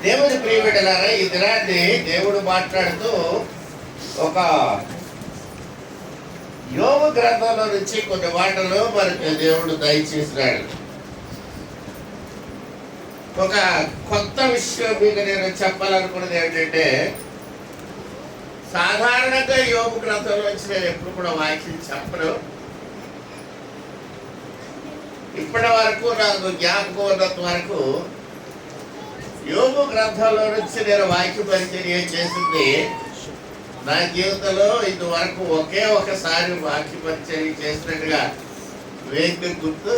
దేవుని ప్రియబిడ్డలారా, ఈ దినాన్ని దేవుడు మాట్లాడుతూ ఒక యోబు గ్రంథంలో నుంచి కొన్ని మాటలు మనకి దేవుడు దయచేసినాడు. ఒక కొత్త విషయం మీకు నేను చెప్పాలనుకున్నది ఏంటంటే, సాధారణంగా యోబు గ్రంథంలో నుంచి నేను ఎప్పుడు కూడా వాక్యం చెప్పను. ఇప్పటి వరకు నాకు జ్ఞాపకం ఉన్నంత వరకు యోబు గ్రంథంలో నుంచి నేను వాక్య పరిచర్య చేసింది నా జీవితంలో ఇంతవరకు ఒకే ఒకసారి వాక్య పరిచర్య చేసినట్టుగా వేదిక గుర్తు.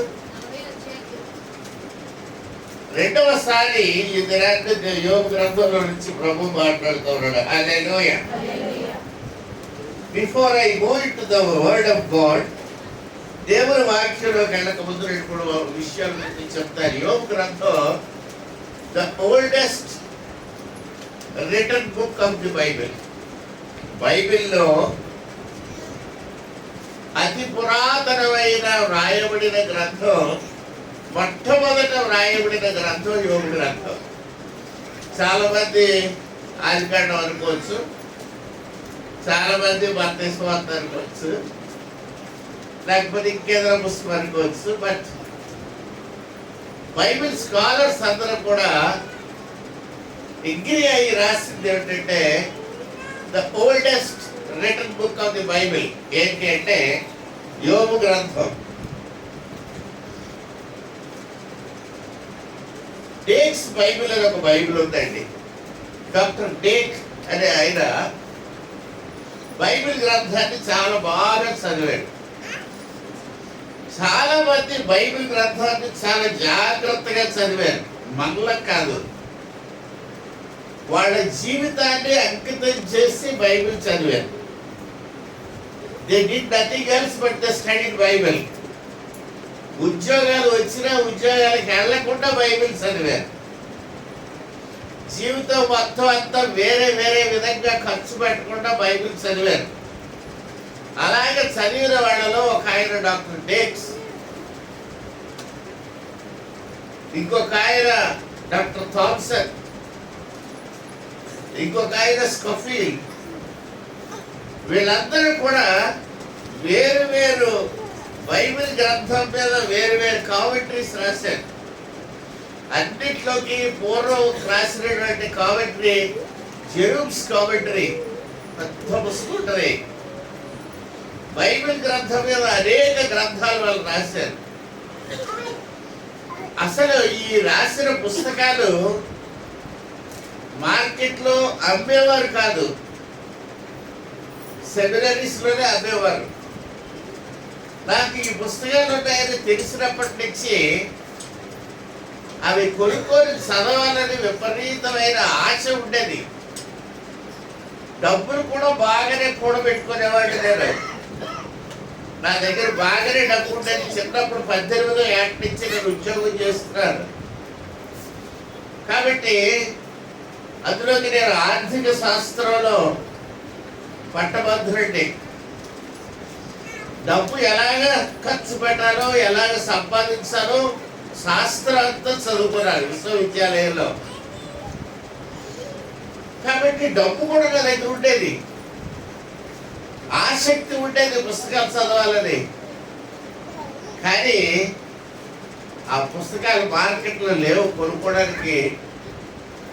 రెండవసారి ఈ దినాన్ని యోబు గ్రంథంలో నుంచి ప్రభు మాట్లాడుతూ ఉన్నాడు. Hallelujah. Before I go into the word of God, దేవుని వాక్యంలోకి వెళ్ళక ముందు రెండు విషయాలు నేను చెప్తాను. యోబు గ్రంథం the oldest written book of the Bible. బైబిల్లో అతి పురాతనమైన వ్రాయబడిన గ్రంథం, మొట్టమొదట వ్రాయబడిన గ్రంథం యోబు గ్రంథం. చాలా మంది ఆదికాండం అనుకోవచ్చు, చాలా మంది మత్తయి సువార్త అనుకోవచ్చు, లేకపోతే ఇంకేదైనా పుస్తకం అనుకోవచ్చు. బట్ బైబిల్ స్కాలర్స్ అందరూ కూడా అగ్రీ అయ్యి రాసింది ఏమిటంటే, the oldest written book of the Bible ఏంటి అంటే యోబు గ్రంథం. డేక్స్ బైబిల్ అని ఒక బైబిల్ ఉందండి. డాక్టర్ డేక్ అనే ఆయన బైబిల్ గ్రంథాన్ని చాలా బాగా చదివాడు. చాలా మంది బైబిల్ గ్రంథాన్ని చాలా జాగ్రత్తగా చదివారు, మనలో కాదు. వాళ్ళ జీవితాన్ని అంకితం చేసి బైబిల్ చదివారు. They did nothing else but the study Bible. ఉద్యోగాలు వచ్చినా ఉద్యోగాలకు వెళ్ళకుండా బైబిల్ చదివారు. జీవితం మొత్తం అంతా వేరే వేరే విధంగా ఖర్చు పెట్టకుండా బైబిల్ చదివారు. అలాగే చదివిన వాళ్ళలో ఒక ఆయన డాక్టర్ డేక్స్, ఇంకొక ఆయన డాక్టర్ థామ్సన్, ఇంకొక ఆయన స్కాఫీల్డ్. వీళ్ళందరూ కూడా వేరు వేరు బైబిల్ గ్రంథం మీద వేరు వేరు కామెంటరీస్ రాశారు. అన్నిట్లోకి పూర్వం రాసినటువంటి కామెంటరీ జెరూమ్స్ కామెంటరీ, పెద్ద పుస్తకం ఉంటుంది. బైబిల్ గ్రంథం మీద అనేక గ్రంథాలు వాళ్ళు రాశారు. అసలు ఈ రాసిన పుస్తకాలు మార్కెట్లో అమ్మేవారు కాదు, సెమినరీస్ లోనే అమ్మేవారు. నాకు ఈ పుస్తకాలు ఉన్నాయని తెలిసినప్పటి నుంచి అవి కొనుక్కొని చదవాలని విపరీతమైన ఆశ ఉండేది. డబ్బులు కూడా బాగానే కూడబెట్టుకునేవాడు నేను. నా దగ్గర బాగానే డబ్బు ఉండేది. చిన్నప్పుడు 18వ ఏట నుంచి నేను ఉద్యోగం చేస్తున్నాను కాబట్టి అందులోకి నేను ఆర్థిక శాస్త్రంలో పట్టభద్రుడిని. డబ్బు ఎలాగ ఖర్చు పెట్టాలో, ఎలాగ సంపాదించాలో శాస్త్రం అంతా చదువుకున్నాను విశ్వవిద్యాలయంలో. కాబట్టి డబ్బు కూడా నా దగ్గర ఉండేది, ఆసక్తి ఉండేది పుస్తకాలు చదవాలని. కానీ ఆ పుస్తకాలు మార్కెట్లో లేవు, కొనుక్కోవడానికి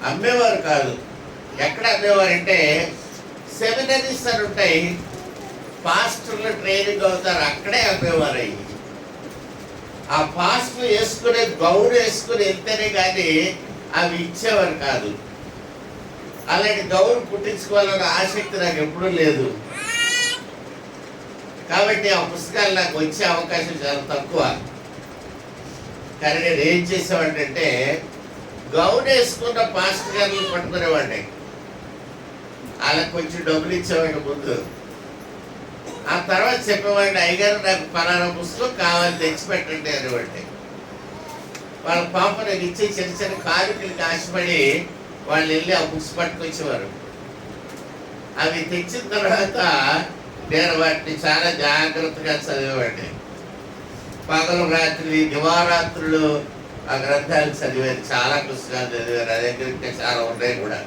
అమ్మేవారు కాదు. ఎక్కడ అమ్మేవారంటే సెమినరీస్ అని ఉంటాయి, పాస్టర్లు ట్రైనింగ్ అవుతారు, అక్కడే అమ్మేవారు. అయ్యి ఆ పాస్టర్లు వేసుకునే గౌను వేసుకుని వెళ్తేనే కానీ అవి ఇచ్చేవారు కాదు. అలాంటి గౌను పుట్టించుకోవాలన్న ఆసక్తి నాకు ఎప్పుడూ లేదు. కాబట్టి ఆ పుస్తకాలు నాకు వచ్చే అవకాశం చాలా తక్కువ. కానీ నేను ఏం చేసేవాడినంటే గౌన్ వేసుకున్న పాస్టర్ గారిని పట్టుకునేవాడిని. వాళ్ళకి కొంచెం డబ్బులు ఇచ్చేవాడిని ముందు. ఆ తర్వాత చెప్పేవాడిని, అయ్యగారు నాకు పలానా పుస్తకం కావాలి తెచ్చిపెట్టండి అనేవాడిని. వాళ్ళ పాప నాకు ఇచ్చే చిన్న చిన్న కానుకలకి ఆశపడి వాళ్ళు వెళ్ళి ఆ బుక్స్ పట్టుకొచ్చేవారు. అవి తెచ్చిన తర్వాత నేను వాటిని చాలా జాగ్రత్తగా చదివేవాడిని. పగలు రాత్రి దివారాత్రులు ఆ గ్రంథాలు చదివారు, చాలా పుస్తకాలు చదివారు, అదే ఇంకా చాలా ఉన్నాయి కూడా.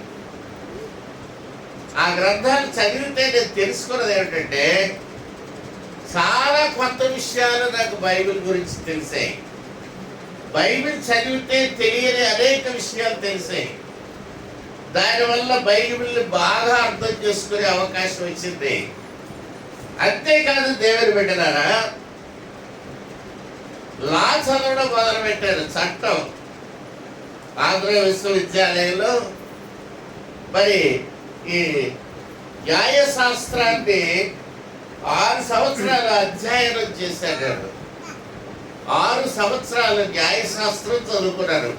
ఆ గ్రంథాలు చదివితే నేను తెలుసుకున్నది ఏమిటంటే చాలా కొత్త విషయాలు నాకు బైబిల్ గురించి తెలిసాయి. బైబిల్ చదివితే తెలియని అనేక విషయాలు తెలిసాయి. దానివల్ల బైబిల్ని బాగా అర్థం చేసుకునే అవకాశం వచ్చింది. అంతేకాదు దేవుని బిడ్డలారా, లా చదవడం మొదలు పెట్టారు. చట్టం ఆంధ్ర విశ్వవిద్యాలయంలో మరి ఈ న్యాయశాస్త్రాన్ని 6 సంవత్సరాలు అధ్యయనం చేశారు. 6 సంవత్సరాలు న్యాయశాస్త్రం చదువుకున్నారు.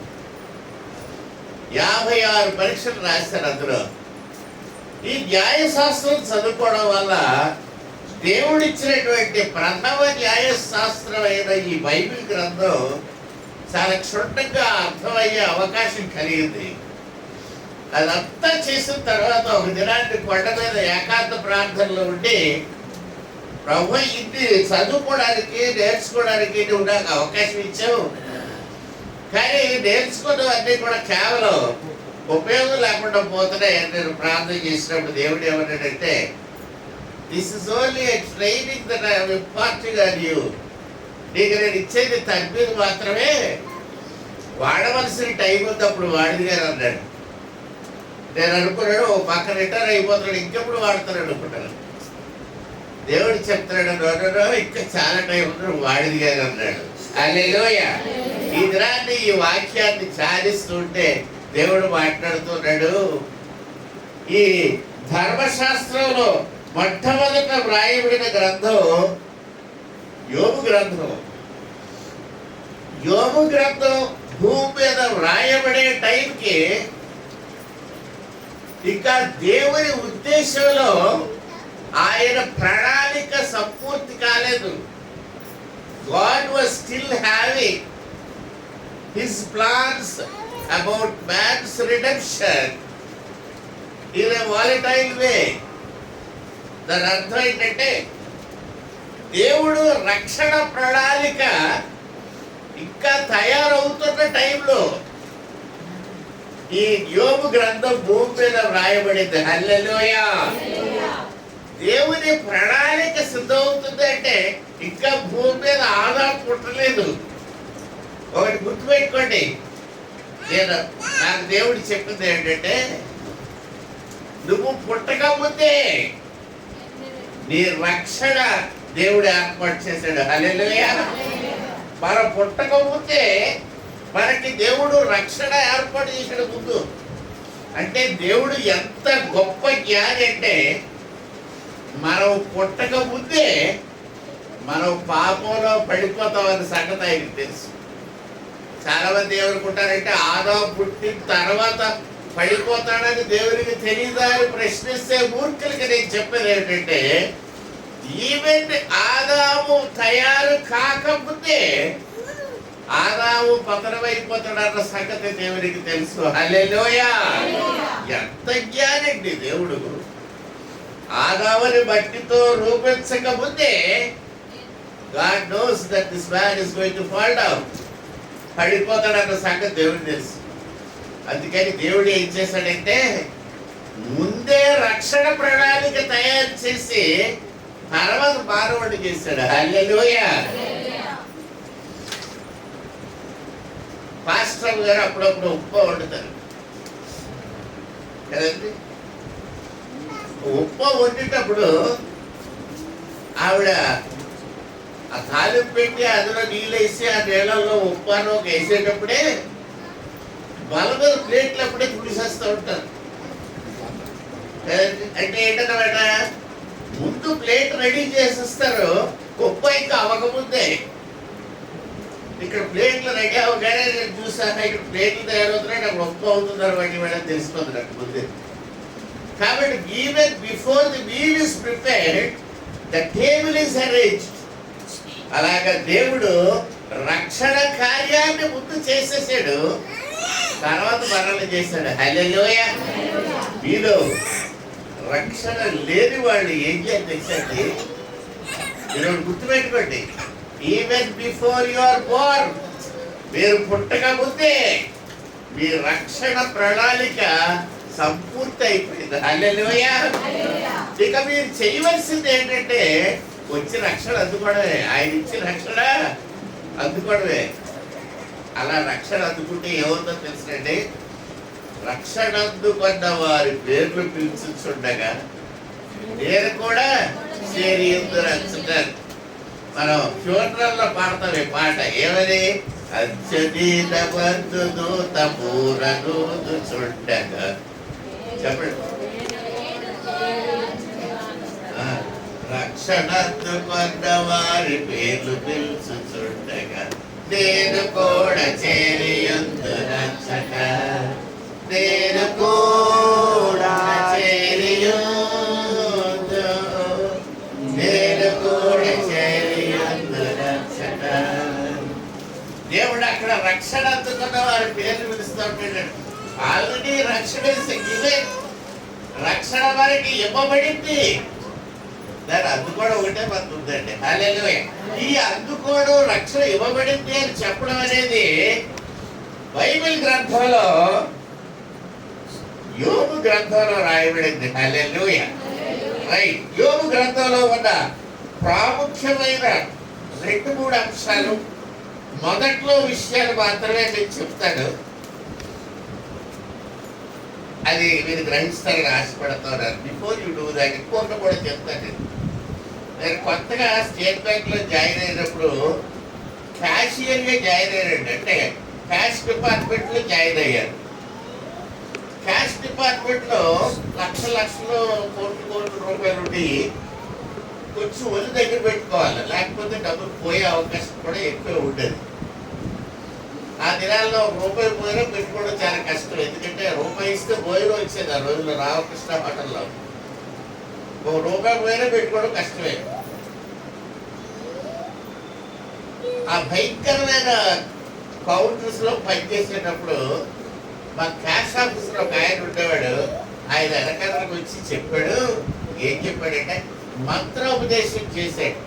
56 పరీక్షలు రాశారు. అందులో ఈ న్యాయశాస్త్రం చదువుకోవడం వల్ల దేవుడిచ్చినటువంటి ప్రథమ న్యాయశాస్త్రమైన ఈ బైబిల్ గ్రంథం చాలా క్షుణ్ణంగా అర్థమయ్యే అవకాశం కలిగింది. అదంతా చేసిన తర్వాత ఒక దినాన్ని కొండ మీద ఏకాంత ప్రార్థనలో ఉండి, ప్రభు ఇది చదువుకోవడానికి నేర్చుకోవడానికి నువ్వు నాకు అవకాశం ఇచ్చావు, కానీ నేర్చుకున్నవన్నీ కూడా కేవలం ఉపయోగం లేకుండా పోతున్నాయని నేను ప్రార్థన చేసినప్పుడు దేవుడు ఏమన్నాడంటే, this is only a training that I am imparting on you. నీకు నేను ఇచ్చేది తగ్గింది మాత్రమే, వాడవలసిన టైం ఉంది అప్పుడు వాడిది గారు అన్నాడు. నేను అనుకున్నాడు ఓ పక్క రిటైర్ అయిపోతున్నాడు, ఇంకెప్పుడు వాడుతున్నాడు అనుకుంటాను. దేవుడు చెప్తున్నాడు, ఇంకా చాలా టైం ఉంది, వాడిది గారు అన్నాడు. హల్లెలూయా. ఈ దినాన్ని ఈ వాక్యాన్ని ధ్యానిస్తుంటే దేవుడు మాట్లాడుతున్నాడు. ఈ ధర్మశాస్త్రంలో మొట్టమొదట వ్రాయబడిన గ్రంథం యోబు గ్రంథం. యోబు గ్రంథం భూమి మీద వ్రాయబడే టైంకి ఇంకా దేవుని ఉద్దేశంలో ఆయన ప్రణాళిక సంపూర్తి కాలేదు. God was still having his plans about man's redemption in a volatile way. దాని అర్థం ఏంటంటే దేవుడు రక్షణ ప్రణాళిక ఇంకా తయారవుతున్న టైంలో ఈ యోబు గ్రంథం భూమి మీద వ్రాయబడింది. హల్లెలూయా. దేవుని ప్రణాళిక సిద్ధమవుతుంది అంటే ఇంకా భూమి మీద ఆదాం పుట్టలేదు. ఒకటి గుర్తుపెట్టుకోండి, నాకు దేవుడు చెప్పింది ఏంటంటే, నువ్వు పుట్టక ముందే నీ రక్షణ దేవుడు ఏర్పాటు చేశాడు. హల్లెలూయా. మనం పుట్టక ముందే మనకి దేవుడు రక్షణ ఏర్పాటు చేశాడు ముందు. అంటే దేవుడు ఎంత గొప్ప జ్ఞాని అంటే, మనం పుట్టక ముందే మనం పాపంలో పడిపోతామని సంగతి ఆయనకు తెలుసు. చాలా మంది ఏమనుకుంటారంటే ఆదాము పుట్టిన తర్వాత పడిపోతాడని దేవునికి తెలియదా అని ప్రశ్నిస్తే మూర్ఖులకి నేను చెప్పేది ఏంటంటే, ఈవెన్ ఆదాము తయారు కాకముందే ఆదాము పతనమైపోతాడన్న సంగతి దేవునికి తెలుసు. హల్లెలూయా. ఎంత జ్ఞానండి దేవుడు. ఆదాముని మట్టితో రూపించక ముందే God knows that this man is going to fall down. పడిపోతాడన్న సంగతి దేవుడు తెలుసు. అందుకని దేవుడు ఏం చేశాడంటే ముందే రక్షణ ప్రణాళిక తయారు చేసి తర్వాత మానవుడు చేశాడు. హల్లెలూయా. పాస్టర్ గారు అప్పుడప్పుడు ఉప్మా వండుతారు కదండి. ఉప్మా వండేటప్పుడు ఆవిడ ఆ తాలింపు పెట్టి అందులో నీళ్ళు వేసి ఆ నీళ్ళల్లో ఉప్మాను వేసేటప్పుడే బలమైన ప్లేట్లు అప్పుడే తుడిసేస్తూ ఉంటారు. అంటే ఏంటన్నమాట, ముందు ప్లేట్ రెడీ చేసేస్తారు, ఉప్మా ఇంకా అవ్వకముందే. ఇక్కడ ప్లేట్లు రెడీ అవ్వగానే నేను చూసాను, ఇక్కడ ప్లేట్లు తయారవుతున్నాయి, నాకు ఉప్మా అవుతుంది అనమాట మేడం తెలిసిపోతుంది నాకు ముందే. కాబట్టి even before the meal is prepared the table is arranged. అలాగా దేవుడు రక్షణ కార్యాన్ని ముందు చేసేసాడు, తర్వాత మనల్ని చేశాడు. హల్లెలూయా. మీలో రక్షణ లేని వాళ్ళు ఏం చేయాలి తెలుసండి, మీరు గుర్తుపెట్టుకోండి, even before you are born మీరు పుట్టక ముందే మీ రక్షణ ప్రణాళిక సంపూర్తి అయిపోయింది. హల్లెలూయా. ఇక మీరు చేయవలసింది ఏంటంటే వచ్చి రక్షణ అందుకోవడమే. ఆయన ఇచ్చిన రక్షణ అందుకోవడమే. అలా రక్షణ అందుకుంటే ఏమవుతుందో తెలుసండి, రక్షణ అందుకున్న వారి పేర్లు పిలుచుండగా నేను కూడా చేరియుందురచ్చుతాను. మనం ఫ్యూనరల్లో పాడతాం ఈ పాట. ఏమని? అత్యధీన బంధుదూత పూరనూదు చుండగా. చెప్పండి. రక్షణ అందుకున్న వారి పేర్లు పిలుచుండగా నేను కూడా చేరియుందురచ్చట. నేను కూడా చేరియుందు, నేను కూడా చేరియుందురచ్చట. దేవుడు అక్కడ రక్షణ అందుకున్న వారి పేర్లు పిలుస్తూ ఉంటాడు. ఆల్రెడీ రక్షణ ఇదే, రక్షణ వారికి ఇవ్వబడింది. దాన్ని అందుకోవడం ఒకటే మనకు ఉందండి. హల్లెలూయా. ఈ అందుకోవడం రక్షణ ఇవ్వబడింది అని చెప్పడం అనేది బైబిల్ గ్రంథంలో యోబు గ్రంథంలో రాయబడింది. హల్లెలూయా. రైట్. యోబు గ్రంథంలో ఉన్న ప్రాముఖ్యమైన 2-3 అంశాలు, మొదట్లో విషయాలు మాత్రమే నేను చెప్తాను. అది మీరు గ్రహిస్తారని ఆశపడుతున్నారు. బిఫోర్ యూ డూ దాట్ ఇంకొకటి కూడా చెప్తాను. నేను కొత్తగా స్టేట్ బ్యాంక్ లో జాయిన్ అయినప్పుడు క్యాషియర్గా జాయిన్ అయ్యానండి. అంటే క్యాష్ డిపార్ట్మెంట్ లో జాయిన్ అయ్యాను. క్యాష్ డిపార్ట్మెంట్ లో లక్షలు కోట్ల రూపాయలు ఉండి కొంచెం ఒళ్ళు దగ్గర పెట్టుకోవాలి, లేకపోతే డబ్బులు పోయే అవకాశం కూడా ఎక్కువ ఉండేది. ఆ దినాల్లో రూపాయి పోయినా పెట్టుకోవడం చాలా కష్టం. ఎందుకంటే రూపాయి ఇస్తే భోజనం వచ్చేది. ఆ రోజుల్లో రామకృష్ణ హోటల్లో రూపాయి పోయినా పెట్టుకోవడం కష్టమే. ఆ భయంకరమైన కౌంటర్స్ లో పనిచేసేటప్పుడు మా క్యాష్ ఆఫీసర్ ఒక ఆయన ఉండేవాడు. ఆయన వెనకాలకు వచ్చి చెప్పాడు. ఏం చెప్పాడంటే మంత్రోపదేశం చేశాడు.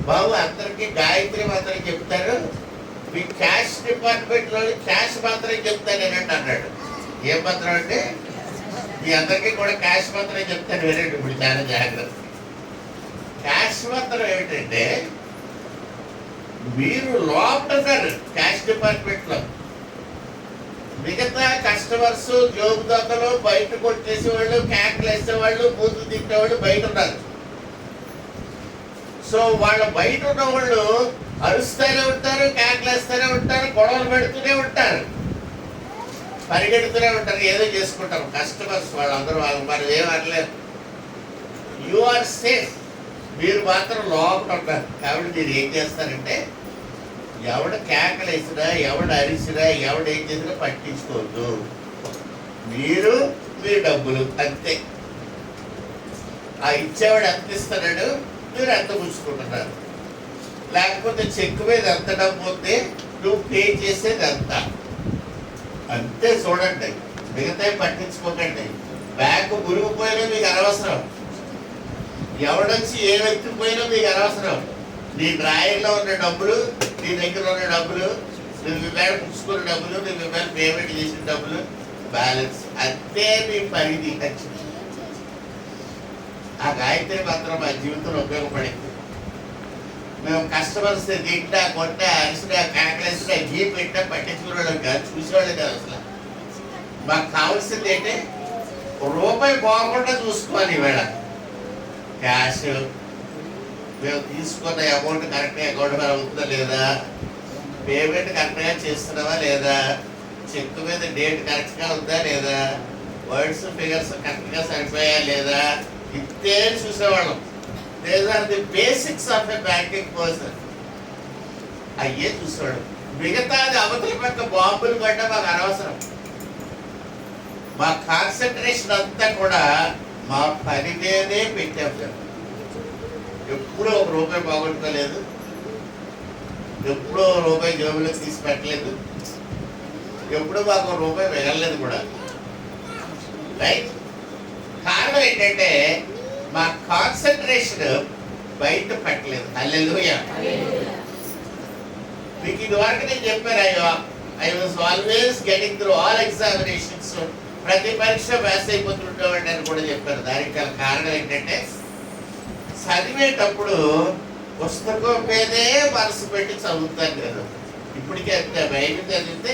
బాబు అందరికీ గాయత్రి మాత్రం చెప్తారు, మీ క్యాష్ డిపార్ట్మెంట్ లో క్యాష్ మాత్రం చెప్తానేనంటే అన్నాడు. ఏం మంత్రం అంటే మీ అందరికీ కూడా క్యాష్ మాత్రం చెప్తాను వినండి. ఇప్పుడు చాలా జాగ్రత్త. క్యాష్ మాత్రం ఏమిటంటే మీరు లోపల క్యాష్ డిపార్ట్మెంట్ లో మిగతా కస్టమర్స్ జోబు దొంగలు బయట కొట్టేసేవాళ్ళు, క్యాక్లు వేసేవాళ్ళు, బూతులు తిట్టేవాళ్ళు బయట ఉన్నారు. సో వాళ్ళ బయట ఉన్న వాళ్ళు అరుస్తూనే ఉంటారు, క్యాక్లు వేస్తూనే ఉంటారు, గొడవలు పెడుతూనే ఉంటారు, పరిగెడుతూనే ఉంటారు, ఏదో చేసుకుంటారు. కస్టమర్స్ వాళ్ళందరూ మరి ఏమనలేదు. You are safe. మీరు మాత్రం లోపల ఉంటారు. కాబట్టి మీరు ఏం చేస్తారంటే ఎవడ కేకలు వేసినా, ఎవడ అరిసినా, ఎవడ ఏం చేసినా పట్టించుకోవద్దు. మీరు మీ డబ్బులు అంతే. ఆ ఇచ్చేవాడు ఎంత ఇస్తున్నాడు, మీరు ఎంత పుచ్చుకుంటున్నారు. లేకపోతే చెక్ మీద ఎంత డబ్బు ఉంది, నువ్వు పే చేసేది ఎంత అంతే. చూడండి, మిగతా పట్టించుకోకండి. బ్యాంకు మురిగిపోయినా మీకు అనవసరం, ఎవడొచ్చి ఏ వ్యక్తి పోయినా మీకు అనవసరం. నీ డ్రాయర్లో ఉన్న డబ్బులు, నీ దగ్గర ఉన్న డబ్బులు, నువ్వు వేళ పుచ్చుకున్న డబ్బులు, నువ్వు వేళ పేమెంట్ చేసిన డబ్బులు, బ్యాలెన్స్ అంతే మీ పరిధి. ఆ గాయత్రి మాత్రం మా జీవితంలో ఉపయోగపడింది. మేము కస్టమర్స్ తింటా, కొట్టా, అరిసినా, కేకలేసినా, గీ పెట్టా పట్టించుకునేవాళ్ళం కాదు, చూసేవాళ్ళం కాదు. అసలు మాకు కావాల్సింది ఏంటంటే రూపాయి పోకుండా చూసుకోవాలి. ఈవేళ క్యాష్ మేము తీసుకున్న అమౌంట్ కరెక్ట్గా అకౌంట్ మీద అవుతుందా లేదా, పేమెంట్ కరెక్ట్గా చేస్తున్నావా లేదా, చెక్ మీద డేట్ కరెక్ట్గా ఉందా లేదా, వర్డ్స్ ఫిగర్స్ కరెక్ట్గా సరిపోయా లేదా, ఇంతే చూసేవాళ్ళం. These are the basics of a banking person. అయ్యే చూసాడు. మిగతాది అవతల పక్క బాంబులు పడ్డా మాకు అనవసరం. మా కాన్సన్ట్రేషన్ అంతా కూడా మా పని మీదే పెట్టాం. ఎప్పుడూ ఒక రూపాయి బాగొట్టుకోలేదు, ఎప్పుడూ రూపాయి జేబులో తీసి పెట్టలేదు, ఎప్పుడూ మాకు రూపాయి మిగలలేదు కూడా. రైట్. కారణం ఏంటంటే మా కాన్సన్ట్రేషన్ బయట పెట్టలేదు. హల్లెలూయా. మీకు ఇది వరకు నేను చెప్పాను, అయ్యో I was always getting through all examinations, ప్రతి పరీక్ష పాస్ అయిపోతుండేవాడిని అని కూడా చెప్పారు. దానికి గల కారణం ఏంటంటే చదివేటప్పుడు పుస్తకం మీదే మనసు పెట్టి చదువుతాను నేను. ఇప్పటికే అంతే, బైబిల్ చదివితే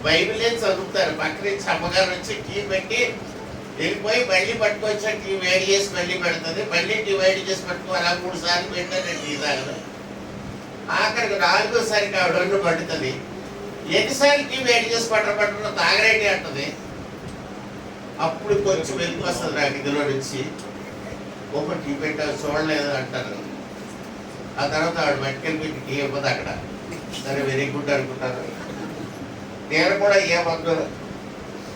బైబిలే చదువుతారు. పక్క నుంచి అమ్మగారు వచ్చి టీ పెట్టి వెళ్ళిపోయి మళ్ళీ పట్టుకొచ్చా, టీ వేడి చేసి మళ్ళీ పెడుతుంది, మళ్ళీ టీ వేడి చేసి పట్టుకో, అలా 3 సార్లు పెట్టా నేను టీ తాగను. ఆఖరికి 4వ ఆవిడ ఒళ్ళు పడుతుంది. ఎన్నిసార్లు టీ వేడి చేసి పట్టడం తాగరేటి అంటుంది. అప్పుడు కొంచెం వెలుగు వస్తుంది నాకు ఇందులో నుంచి, ఒక టీ పెట్టా చూడలేదు అంటారు. ఆ తర్వాత ఆవిడ మెడికల్ పెట్టి టీ ఇవ్వదు అక్కడ. సరే వెరీ గుడ్ అనుకుంటారు. నేను కూడా ఏమన్నా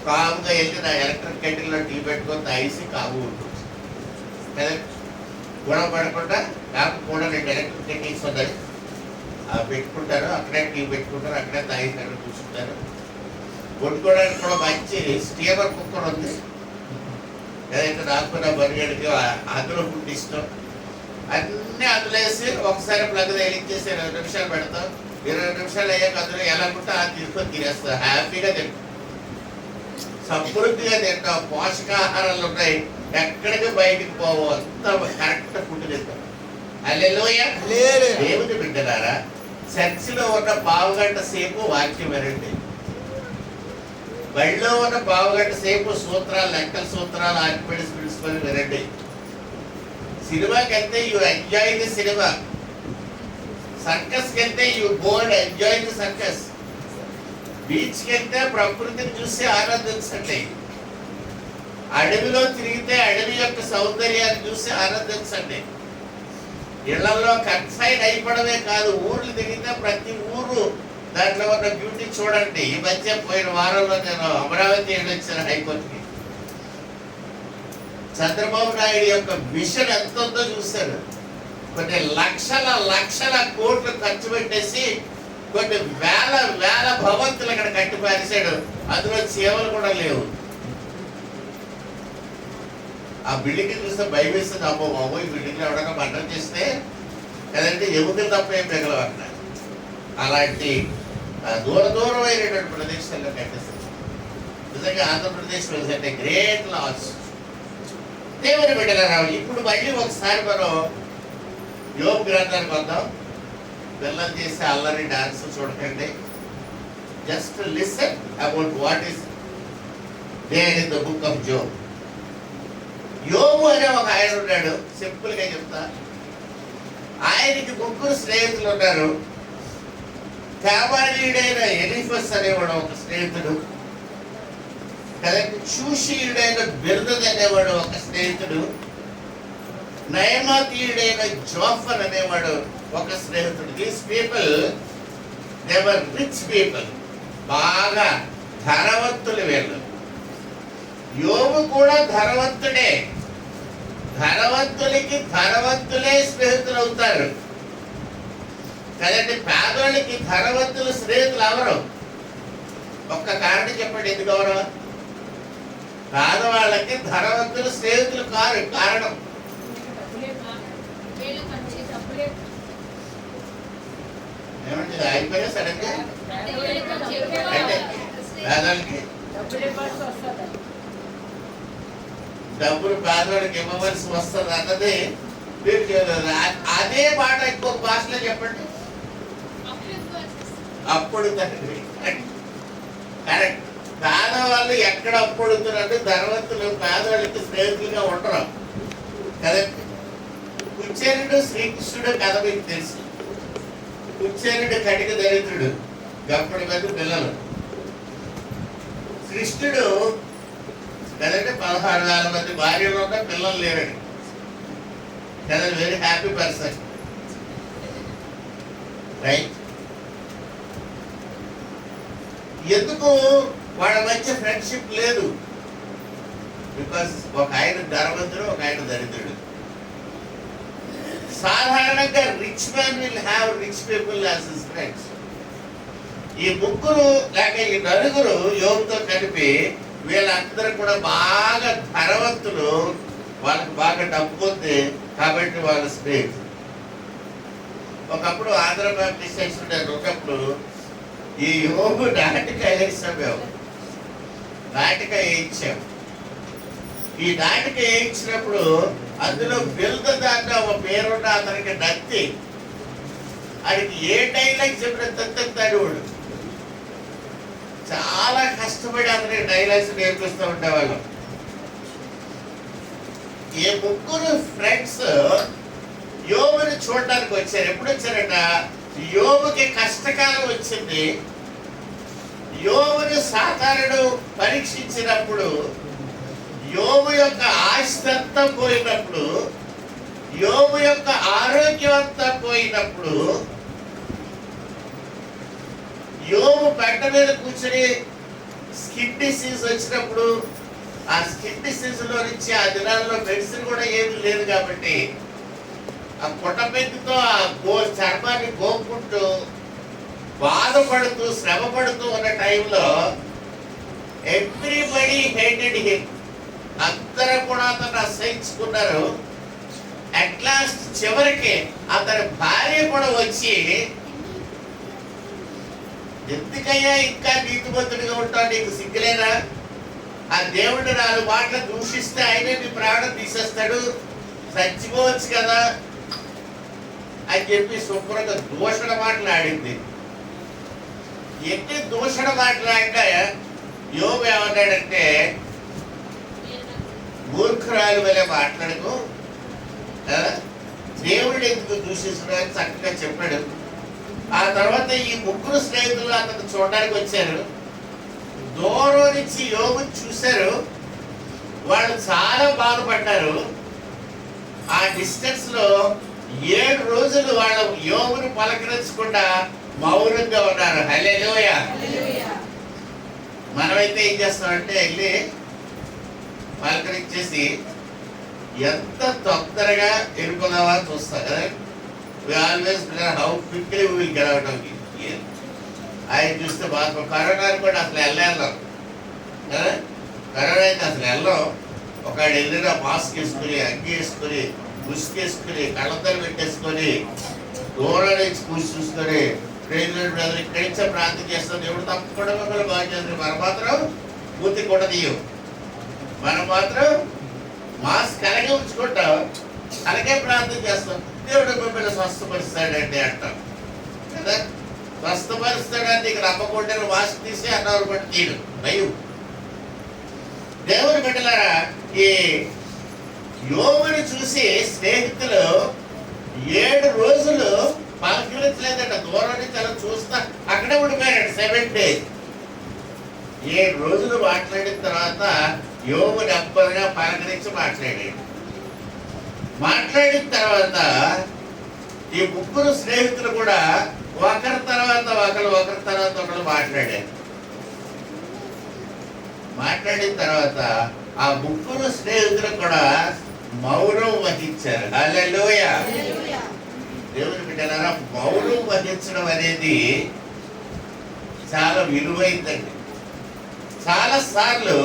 కాముగా వెళ్ళి నా ఎలక్ట్రిక్ కెటిల్లో టీ పెట్టుకొని తాగేసి కాము ఉంటుంది. గొడవపడకుండా నాకు కూడా 2 ఎలక్ట్రిక్ కెటిల్స్ ఉన్నాయి, పెట్టుకుంటారు. అక్కడే టీ పెట్టుకుంటారు, అక్కడే తాగేసి అక్కడ కూర్చుంటారు. కొట్టుకోవడానికి కూడా మంచి స్టీమర్ కుక్కర్ ఉంది. ఏదైతే నాకు నా బరిగడికి అందులో ఫుడ్ ఇష్టం. అన్నీ అందులో వేసి ఒకసారి ప్లగ్ తగిలించేసి 20 నిమిషాలు పెడతాం. 20 నిమిషాలు అయ్యాక అందులో ఎలా ఉంటే అది తీసుకొని తినేస్తాం. హ్యాపీగా తింటాం, సమృద్ధిగా తింటాం. పోషకాహారాలు ఉన్నాయి, ఎక్కడికి బయటికి పోవు, అంత కరెక్ట్ ఫుడ్ తింటాం. హల్లెలూయా. దేవుని బిడ్డలారా, చర్చిలో ఉన్న 1/2 గంట సేపు వాక్యం వినండి. బడిలో ఉన్న 1/2 గంట సేపు సూత్రాలు, లెక్కల సూత్రాలు, ఆర్కిమెడిస్ ప్రిన్సిపల్ వినండి. సినిమాకి వెళ్తే యూ ఎంజాయ్ ది సినిమా. సర్కస్కి వెళ్తే you go and enjoy the circus. బీచ్కి వెళ్తే ప్రకృతిని చూసి ఆనందించండి. అడవిలో తిరిగితే అడవి యొక్క సౌందర్యాన్ని చూసి ఆనందించండి. ఇళ్లలో కన్సైన్ అయిపోవడమే కాదు, ఊర్లు తిరిగితే ప్రతి ఊరు దాంట్లో ఉన్న బ్యూటీ చూడండి. ఈ మధ్య పోయిన వారంలో నేను అమరావతి వెళ్ళొచ్చాను హైకోర్టుకి. చంద్రబాబు నాయుడు యొక్క విషన్ ఎంత ఉందో చూశారు. కొన్ని లక్షల కోట్లు ఖర్చు పెట్టేసి కొన్ని వేల భవంతులు అక్కడ కట్టి పారేశాడు. అందులో సేవలు కూడా లేవు. ఆ బిల్డింగ్ చూస్తే భయం వేస్తుంది. అమ్మో బాబు, ఈ బిల్డింగ్లో ఎవడన్నా మంటలు చేస్తే కదంటే ఎముకలు తప్ప ఏం మిగలవు అక్కడ. అలాంటి దూరమైనటువంటి ప్రదేశాల్లో కట్టేస్తారు. నిజంగా ఆంధ్రప్రదేశ్ అంటే గ్రేట్ లాస్. దేవుని బిడ్డలారా, ఇప్పుడు మళ్ళీ ఒకసారి మనం యోబు గ్రంథానికి వద్దాం. పిల్లలు చేసే అల్లరి డాన్స్ చూడకండి. Just listen about what is there in the book of Job. యోబు అనే ఒక ఆయన ఉన్నాడు. సింపుల్ గా చెప్తా. ఆయనకి 3 స్నేహితులు ఉన్నారు. కామానీయుడైన ఎలిఫస్ అనేవాడు ఒక స్నేహితుడు, చూషీయుడైన బిర్దద్ అనేవాడు ఒక స్నేహితుడు, నయమాతీయుడైన జోఫర్ అనేవాడు ఒక స్నేహితుడు. These people they were rich people, బాగా ధనవంతులు వీళ్ళు. యోబు కూడా ధనవంతుడే. ధనవంతులకి ధనవంతులే స్నేహితులు అవుతారు కదండి. పేదవాళ్ళకి ధనవంతులు స్నేహితులు ఎవరు? ఒక్క కారణం చెప్పండి ఎందుకు ఎవరు? పేదవాళ్ళకి ధనవంతులు స్నేహితులు కారు. కారణం ఏమంటే అయిపోయినా సడన్ గా అంటే పేదవాళ్ళకి డబ్బులు పేదవాళ్ళకి ఇవ్వవలసి వస్తుంది అన్నది అదే మాట ఇంకొక భాషలో చెప్పండి. అప్పుడు కరెక్ట్. పేదవాళ్ళు ఎక్కడ అప్పుడుతున్నట్టు ధనవంతులు పేదవాళ్ళకి స్నేహితులుగా ఉండరు కదండి. కుచేరుడు శ్రీకృష్ణుడు కథ మీకు తెలుసు. కుచేరుడు కటిక దరిద్రుడు, గప్పటి మంది పిల్లలు. కృష్ణుడు కదండి 16,000 మంది భార్యలు ఉన్న పిల్లలు లేరండి కదండి. Very happy person, right? ఎందుకు వాళ్ళ మధ్య ఫ్రెండ్షిప్ లేదు? బికాస్ ఒక ఆయన ధనవంతుడు, ఒక ఆయన దరిద్రుడు. సాధారణంగా rich man will have rich people as his friends. ఈ 3 లేక ఈ 4 యోగుతో కలిపి వీళ్ళందరూ కూడా బాగా ధనవంతులు, వాళ్ళకి బాగా డబ్బు ఉంది కాబట్టి వాళ్ళ స్నేహితులు. ఒకప్పుడు ఆంధ్ర బాప్టిస్ట్ నేను ఉన్నప్పుడు ఈ యోగు నాటికాయ వేసాం మేము, నాటికాయ వేయించాం. ఈ నాటికాయ వేయించినప్పుడు అందులో బిల్దదాన్ని ఒక పేరున్న అతనికి నత్తి, ఆయనకి ఏ డైలాగ్ చెప్పిన తక్కుతాడు. చాలా కష్టపడి అతనికి డైలాగ్స్ నేర్పిస్తూ ఉండేవాళ్ళం. ఈ ముగ్గురు ఫ్రెండ్స్ యోగుని చూడడానికి వచ్చారు. ఎప్పుడు వచ్చారట? యోగుకి కష్టకాలం వచ్చింది. యోగుని సాతానుడు పరీక్షించినప్పుడు, యోగు యొక్క ఆస్తి అంతా పోయినప్పుడు, యోగు యొక్క ఆరోగ్యం అంతా పోయినప్పుడు, యోగు బెడ్డ మీద కూర్చొని స్కిన్ డిసీజ్ వచ్చినప్పుడు, ఆ స్కిన్ డిసీజ్ లో నుంచి ఆ దినాల్లో మెడిసిన్ కూడా ఏమీ లేదు కాబట్టి ఆ పుట్టపెందుతో ఆ చర్మాన్ని గోపుకుంటూ బాధపడుతూ శ్రమ పడుతూ ఉన్న టైంలో ఎవ్రీబడి హేటెడ్ హిమ్, అందరూ కూడా అతను అసహించుకున్నారు. అట్ లాస్ట్ చివరికి అతని భార్య కూడా వచ్చి, ఎందుకయ్యా ఇంకా నీతిమంతుడిగా ఉంటావు, నీకు సిగ్గులేనా? ఆ దేవుడు 4 మాటలు దూషిస్తే ఆయనే నీ ప్రాణం తీసేస్తాడు, చచ్చిపోవచ్చు కదా అని చెప్పి శుభ్రంగా దూషణ మాట్లాడింది. ఎన్ని దూషణ మాట్లాడినా యోగు ఏమన్నాడంటే, మూర్ఖురాలు వలె మాట్లాడకు, దేవుడు ఎందుకు దూషిస్తున్నాడు అని చక్కగా చెప్పాడు. ఆ తర్వాత ఈ ముగ్గురు స్నేహితులు అతను చూడడానికి వచ్చారు. దూరం నుంచి యోగుని చూశారు. వాళ్ళు చాలా బాధపడ్డారు. ఆ డిస్టెన్స్ లో 7 రోజులు వాళ్ళ యోగును పలకరించకుండా మౌనంగా ఉన్నారు. హల్లెలూయా. మనమైతే ఏం చేస్తామంటే వెళ్ళి పలకరించేసి ఎంత తొందరగా వెళ్ళిపోదామా చూస్తాం కదా. We always plan how quickly we will get out of here. ఆయన చూస్తే బాధ. కరోనా కూడా అసలు వెళ్ళాం కదా, కరోనా అయితే అసలు వెళ్ళాం. ఒకడు వెళ్ళినా మాస్క్ వేసుకుని, అంగి వేసుకుని, ముసుకేసుకుని, కళ్ళతలు పెట్టేసుకొని, దూరం నుంచి కూర్చి చూసుకొని, ప్రేమికుడు బ్రదర్ ఇక్కడి నుంచే ప్రార్థన చేస్తాం, దేవుడు తప్పకుండా మిమ్మల్ని బాగా చేస్తారు. మనం మాత్రం పూర్తి కూడా తీయం, మనం మాత్రం మాస్క్ అలాగే ఉంచుకుంటాం, అలాగే ప్రార్థన చేస్తాం, దేవుడు మిమ్మల్ని స్వస్థపరుస్తాడండి అంటాం కదా. స్వస్థపరుస్తాడని నీకు నమ్మకుండా మాస్క్ తీసి అన్నవారు బట్టి తీయడు భయం. దేవుని బిడ్డలారా, ఈ యోగుని చూసి స్నేహితులు 7 రోజులు పలకరించలేదంట. దూరం నుంచి అలా చూస్తా అక్కడే ఉండిపోయాడు 7 days. 7 రోజులు మాట్లాడిన తర్వాత యోగు నెమ్మదిగా పలకరించి మాట్లాడాడు. మాట్లాడిన తర్వాత ఈ ముగ్గురు స్నేహితులు కూడా ఒకరి తర్వాత ఒకరు మాట్లాడారు. మాట్లాడిన తర్వాత ఆ ముగ్గురు స్నేహితులు కూడా మౌనం వహించారు. హల్లెలూయా. దేవుని బిడ్డలారా, మౌనం వహించడం అనేది చాలా విలువైందండి. చాలా సార్లు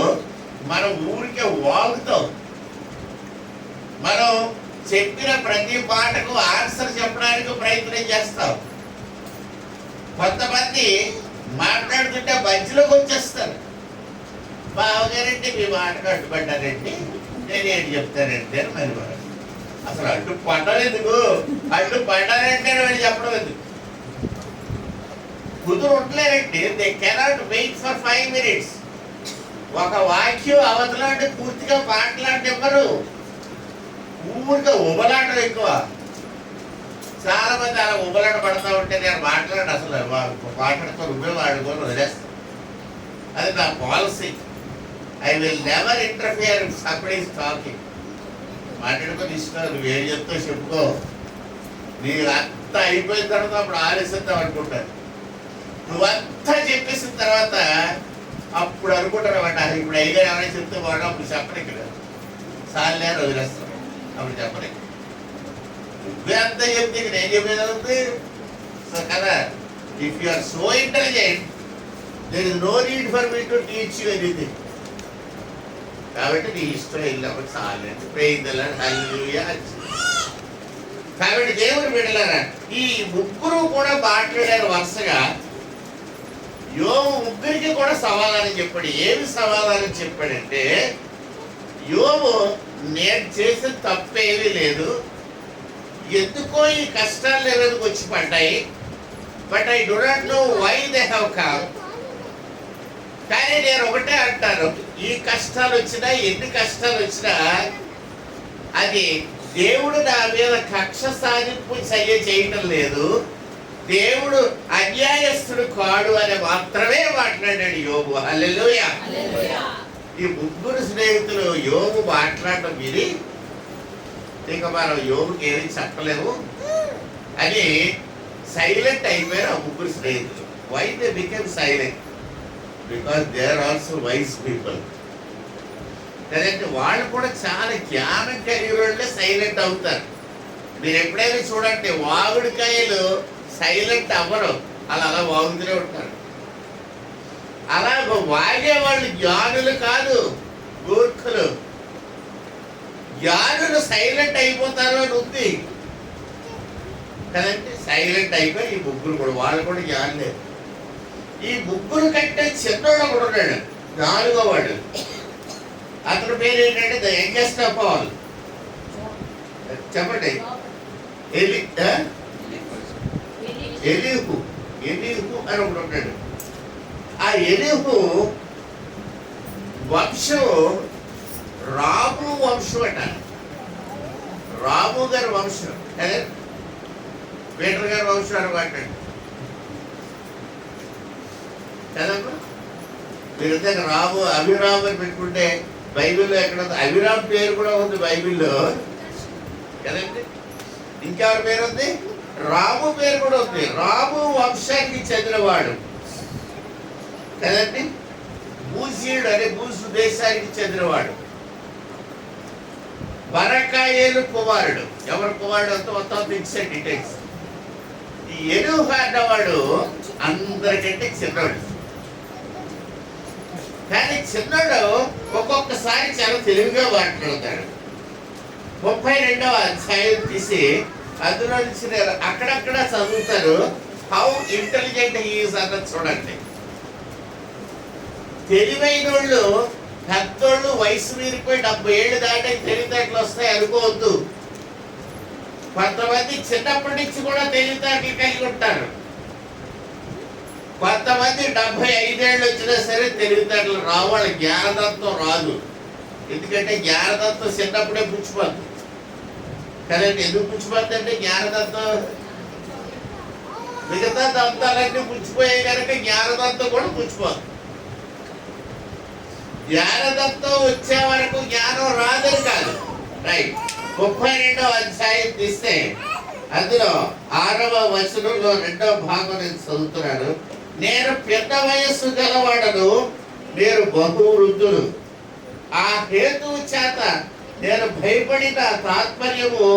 మనం ఊరికే వాగుతాం. మనం చెప్పిన ప్రతి మాటకు ఆన్సర్ చెప్పడానికి ప్రయత్నం చేస్తాం. కొంతమంది మాట్లాడుతుంటే మధ్యలోకి వచ్చేస్తారు. బావగారండి మీ మాటకు అడ్డుపడ్డారండి, నేనేం చెప్తానంటే అని మరి అసలు అడ్డు పడ్డలేదు, అడ్డు పడ్డారంటే అని చెప్పడం ఎందుకు? కుదురు ఉండలేరండి. They cannot wait for 5 minutes. ఒక వాక్యం అవతలాంటి పూర్తిగా మాట్లాడినవ్వరు, ఊరిగా ఉబలాటం ఎక్కువ. చాలా మంది అలా ఉబలాట పడతా ఉంటే నేను మాట్లాడి అసలు మాట్లాడుతూ నువ్వే వాడుకొని వదిలేస్తాను. అది నా policy. I will never interfere if somebody is talking. మాట్లాడుకొని ఇష్టం, నువ్వు ఏం చెప్తావు చెప్పుకో. నీకు అంతా అయిపోయిన తర్వాత అప్పుడు ఆలోచిద్దాం అనుకుంటాను. నువ్వంతా చెప్పేసిన తర్వాత అప్పుడు అనుకుంటాను అన్నమాట. ఇప్పుడు అయినా ఎవరైనా చెప్తే వాడు అప్పుడు చెప్పలేక సార్లే వదిలేస్తాను, అప్పుడు చెప్పలేక. నువ్వే అంతా చెప్తే ఇక్కడ ఏం చెప్పేది ఉంది. సో కదా, if you are so intelligent there is no need for me to teach you anything. కాబట్టి నీ ఇష్టం వెళ్ళినప్పుడు చాలండి. Praise the Lord. హల్లెలూయా. కాబట్టి దేవుని బిడ్డలారా, ఈ ముగ్గురు కూడా మాట్లాడారు వరుసగా. యోబు ముగ్గురికి కూడా సమాధానం చెప్పాడు. ఏమి సమాధానం చెప్పాడంటే, యోబు నేను చేసిన తప్పేమీ లేదు, ఎందుకో ఈ కష్టాలు ఎవరికి వచ్చి పడ్డాయి, but I do not know why they have come. కానీ నేను ఒకటే అంటాను, ఈ కష్టాలు వచ్చినా ఎన్ని కష్టాలు వచ్చినా అది దేవుడు నా మీద కక్ష సాధింపు చేయటం లేదు, దేవుడు అన్యాయస్తుడు కాడు అని మాత్రమే మాట్లాడాడు యోబు. హల్లెలూయా. ఈ ముగ్గురు స్నేహితులు యోబు మాట్లాడడం విని ఇక మనం యోబుకి ఏమీ చెప్పలేము అని సైలెంట్ అయిపోయారు ఆ ముగ్గురు స్నేహితులు. Why they become silent? Because they are also wise people. కదంటే వాళ్ళు కూడా చాలా జ్ఞానం కలిగిన వాళ్ళే సైలెంట్ అవుతారు. మీరు ఎప్పుడైనా చూడండి, వాగుడికాయలు సైలెంట్ అవ్వరు, అలా వాగుతూనే ఉంటారు. అలాగ వాగేవాళ్ళు జ్ఞానులు కాదు, మూర్ఖులు. జ్ఞానులు సైలెంట్ అయిపోతారు అని ఉంది కదండి. సైలెంట్ అయిపోయి ఈ ముగ్గురు కూడా, వాళ్ళు కూడా జ్ఞానులే. ఈ ముగ్గురు కంటే చిన్నోడు కూడా ఉన్నాడు, నాలుగో వాడు. అతని పేరు ఏంటంటే ద యంగెస్ట్ ఆఫ్ ఆల్. చెప్పండి. ఎలీహు అని ఒకడు ఉంటాడు. ఆ ఎలీహు వంశం రాము వంశం అట. రాము గారి వంశం అదే పీటర్ గారి వంశం అనమాట కదమ్మా. మీరు రాము అభిరామ్ అని పెట్టుకుంటే బైబిల్లో ఎక్కడ అభిరామ్ పేరు కూడా ఉంది బైబిల్లో కదండి. ఇంకెవరి పేరు ఉంది? రాము పేరు కూడా ఉంది. రాము వంశానికి చెందినవాడు కదండి. బూసీయుడు అనే బూసు దేశానికి చెందినవాడు. బరకాయేలు కుమారుడు. ఎవరు కుమారుడు అంతా మొత్తం ఫిక్స్ డీటెయిల్స్. ఈ ఎలీహు అన్నవాడు అందరికంటే చిన్నవాడు. కానీ చిన్నోడు ఒక్కొక్కసారి చాలా తెలివిగా మాట్లాడతాడు. 32వ అధ్యాయం తీసి అందులో నుంచి అక్కడక్కడ చదువుతారు. హౌ ఇంటెలిజెంట్ హీఈస్ అన్నది చూడండి. తెలివైన వాళ్ళు పెద్దోళ్ళు వయసు మీరిపోయి 70 ఏళ్ళు దాటే తెలివితేటలు వస్తాయి అనుకోవద్దు. కొంతమంది చిన్నప్పటి నుంచి కూడా తెలివితేటలు కలిగి ఉంటారు. కొంతమంది 75 ఏళ్ళు వచ్చినా సరే తెలివితేటలు రావు, వాళ్ళ జ్ఞానదత్వం రాదు. ఎందుకంటే జ్ఞానదత్వం చిన్నప్పుడే పుచ్చిపోద్ది కదండి. ఎందుకు పుచ్చిపోద్ది అంటే జ్ఞానదత్తం మిగతా దంతాలన్నీ పుచ్చిపోయాయి కనుక జ్ఞానదత్తం కూడా పుచ్చిపోద్ది. జ్ఞానదత్తం వచ్చే వరకు జ్ఞానం రాదని కాదు. రైట్. 32వ అధ్యాయం తీస్తే అందులో 6వ వచనంలో 2వ భాగం నేను చదువుతున్నాను. నేను పెద్ద వయస్సు గలవాడను, నేను బహువృద్ధుడు, ఆ హేతువు చేత నేను భయపడిన తాత్పర్యము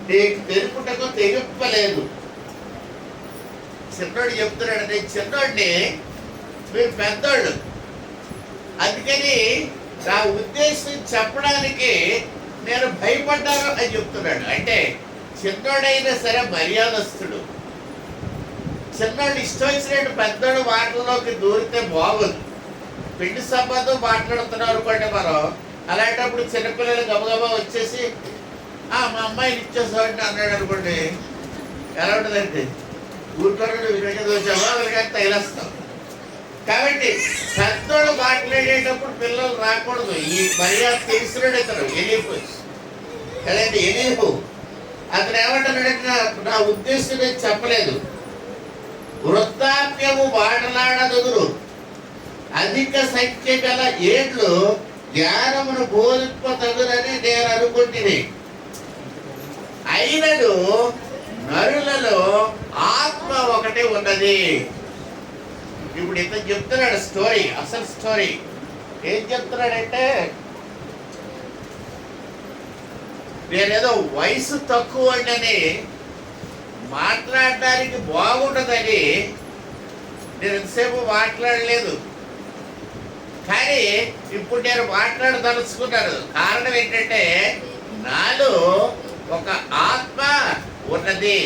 నీకు తెలుపుటకు తెగింపలేదు. చిన్నోడు చెప్తున్నాడు, నేను చిన్నోడిని, మీరు పెద్దోళ్ళు, అందుకని నా ఉద్దేశం చెప్పడానికి నేను భయపడ్డాను అని చెప్తున్నాడు. అంటే చిన్నోడైనా సరే మర్యాదస్తుడు. చిన్నోడు ఇష్టం వచ్చినట్టు పెద్దోడు మాటల్లోకి దూరితే బాగోదు. పిండి సంబంధం మాట్లాడుతున్నాం అనుకోండి మనం, అలాంటప్పుడు చిన్నపిల్లలు గబగబా వచ్చేసి మా అమ్మాయిని ఇచ్చేసామంటే అన్నాడు అనుకోండి, ఎలా ఉంటుందండి? ఊరిలో వినగా వచ్చామా వాళ్ళకి తైలేస్తాం. కాబట్టి పెద్దోడు మాట్లాడేటప్పుడు పిల్లలు రాకూడదు. ఈ మర్యాద తెలిసినాడు ఇతను ఎలీహు కదండి. ఎలీహు అతను ఏమంటున్నాడంటే నా ఉద్దేశం నేను చెప్పలేదు. వృద్ధాప్యము మాటలాడదురు, అధిక సంఖ్య గల ఏళ్ళు జ్ఞానమును బోధింపతగునని నేను అనుకుంటుని. అయినను నరులలో ఆత్మ ఒకటే ఉన్నది. ఇప్పుడు ఇతను చెప్తున్నాడు స్టోరీ, అసలు స్టోరీ ఏం చెప్తున్నాడంటే, నేనేదో వయసు తక్కువ అని మాట్లాడడానికి బాగుంటుందని నేను ఎంతసేపు మాట్లాడలేదు. కానీ ఇప్పుడు నేను మాట్లాడదలుచుకున్నాను. కారణం ఏంటంటే నాలో ఒక ఆత్మ ఉన్నది.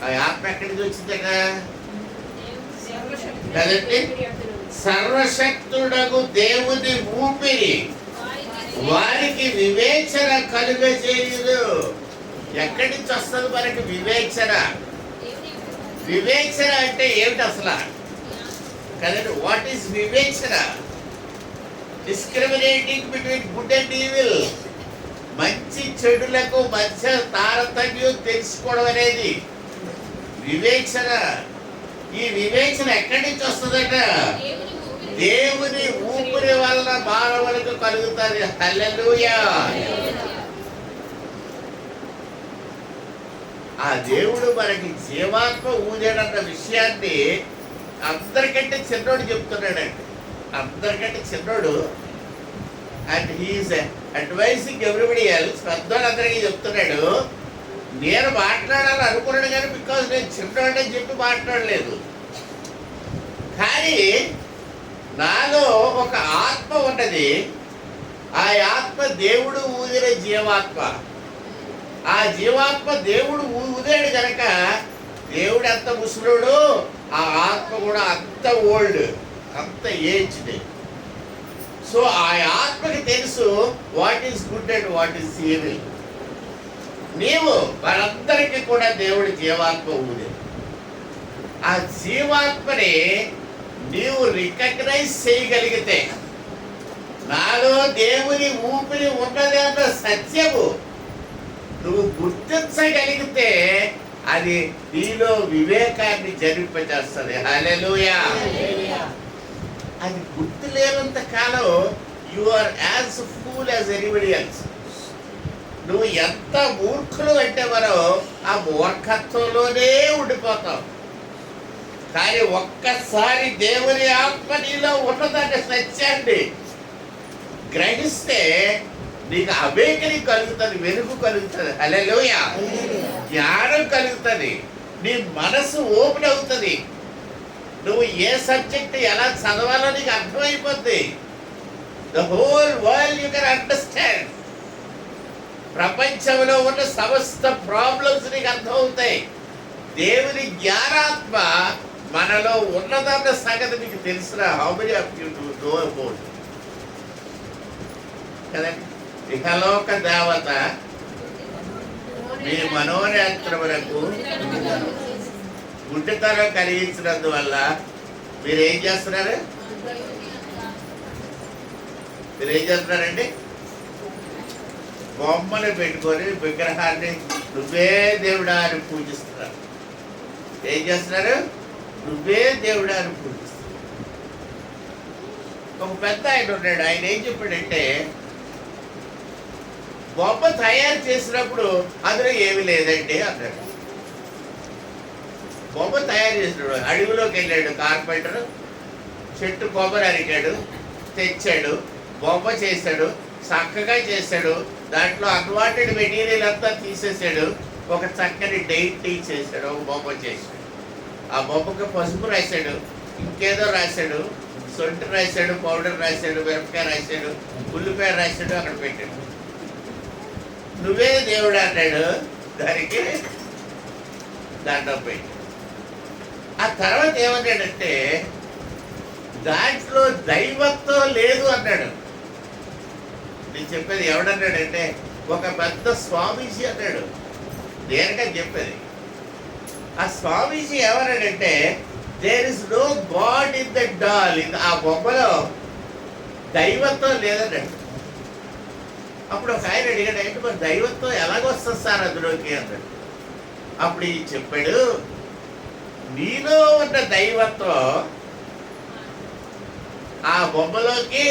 ఆ ఆత్మ ఎక్కడి నుంచి వచ్చిందట కదండి? సర్వశక్తుడగు దేవుని ఊపిరి వారికి వివేచన కలుగజేయును. ఎక్కడి నుంచి వస్తుంది మనకి వివేచన? వివేచన అంటే ఏమిటి అసలు కదండి? వాట్ ఈస్ వివేచన? Discriminating between good and evil, మంచి చెడులకు మధ్య తారతమ్యం తెలుసుకోవడం అనేది వివేచన. ఈ వివేచన ఎక్కడి నుంచి వస్తుందట? దేవుని ఊపిరి వలన మానవులకు కలుగుతుంది. హల్లెలూయా. ఆ దేవుడు మనకి జీవాత్మ ఊదాడన్న విషయాన్ని అందరికంటే చిన్నోడు చెప్తున్నాడండి. అందరికంటే చిన్నోడు. And he is advising everybody else. పెద్దోడు అందరికీ చెప్తున్నాడు. నేను మాట్లాడాలని అనుకున్నాడు కానీ బికాజ్ నేను చిన్నోడని చెప్పి మాట్లాడలేదు. కానీ నాలో ఒక ఆత్మ ఉన్నది. ఆ ఆత్మ దేవుడు ఊదిన జీవాత్మ. ఆ జీవాత్మ దేవుడు ఊదాడు కనుక దేవుడు ఎంత ముసలుడు, ఆ ఆత్మ కూడా అంత ఓల్డ్, అంత ఏజ్డ్. సో ఆ ఆత్మకి తెలుసు what is good and what is evil. నీవు మనందరికీ కూడా దేవుడి జీవాత్మ ఊది. ఆ జీవాత్మని నీవు రికగ్నైజ్ చేయగలిగితే, నాలో దేవుని ఊపిరి ఉన్నది అన్న సత్యము నువ్వు గుర్తించగలిగితే అది నీలో వివేకాన్ని జరింపజేస్తుంది. హల్లెలూయా. అది గుర్తు లేనంత కాలం you are as fool as anybody else. నువ్వు ఎంత మూర్ఖులు అంటే మనం ఆ మూర్ఖత్వంలోనే ఉండిపోతాం. కానీ ఒక్కసారి దేవుని ఆత్మ నీలో ఉన్నదంటే సత్యాన్ని గ్రహిస్తే నీకు అవేకని కలుగుతుంది, వెలుగు కలుగుతుంది. హల్లెలూయా. జ్ఞానం కలుగుతుంది, నీ మనసు ఓపెన్ అవుతుంది. నువ్వు ఏ సబ్జెక్ట్ ఎలా చదవాలో నీకు అర్థమైపోద్ది. The whole world you can understand. ప్రపంచంలో ఉన్న సమస్త ప్రాబ్లమ్స్ నీకు అర్థమవుతాయి. దేవుని జ్ఞానాత్మ మనలో ఉన్నదన్న సంగతి నీకు తెలిసిన how many of you do know about కదండి. ఇహలోక దేవత మీ మనోనేత్రములకు గుడ్డితనం కలిగించినందువల్ల మీరు ఏం చేస్తున్నారు? బొమ్మను పెట్టుకొని విగ్రహాన్ని నువ్వే దేవుడా అని పూజిస్తున్నారు. ఏం చేస్తున్నారు? నువ్వే దేవుడా అని పూజిస్తున్నారు. ఒక పెద్ద ఆయన ఉన్నాడు. ఆయన ఏం చెప్పాడంటే, బొమ్మ తయారు చేసినప్పుడు అందులో ఏమీ లేదండి అన్నాడు. బొమ్మ తయారు చేసినాడు. అడవిలోకి వెళ్ళాడు కార్పెంటర్, చెట్టు కొబ్బరి అరికాడు, తెచ్చాడు, బొమ్మ చేశాడు, చక్కగా చేశాడు. దాంట్లో అన్వాంటెడ్ మెటీరియల్ అంతా తీసేసాడు. ఒక చక్కని డైట్ చేశాడు, ఒక బొమ్మ చేశాడు. ఆ బొమ్మకి పసుపు రాశాడు, ఇంకేదో రాశాడు, సొంటి రాశాడు, పౌడర్ రాశాడు, మిరపకాయ రాశాడు, ఉల్లిపాయ రాశాడు, అక్కడ పెట్టాడు. నువ్వే దేవుడు అన్నాడు. దానికి దండం పెట్టి ఆ తర్వాత ఏమన్నాడంటే, దాంట్లో దైవత్వం లేదు అన్నాడు. నేను చెప్పేది ఎవడన్నాడంటే, ఒక పెద్ద స్వామీజీ అన్నాడు. నేరుగా చెప్పేది. ఆ స్వామీజీ ఎవరన్నాడంటే, there is no God in the doll. ఆ బొమ్మలో దైవత్వం లేదన్నాడు. అప్పుడు ఒక ఆయన అడిగాడు, అంటే మరి దైవత్వం ఎలాగొస్తుంది సార్ అందులోకి అన్నాడు. అప్పుడు ఈ చెప్పాడు, నీలో ఉన్న దైవత్వం ఆ బొమ్మలోకి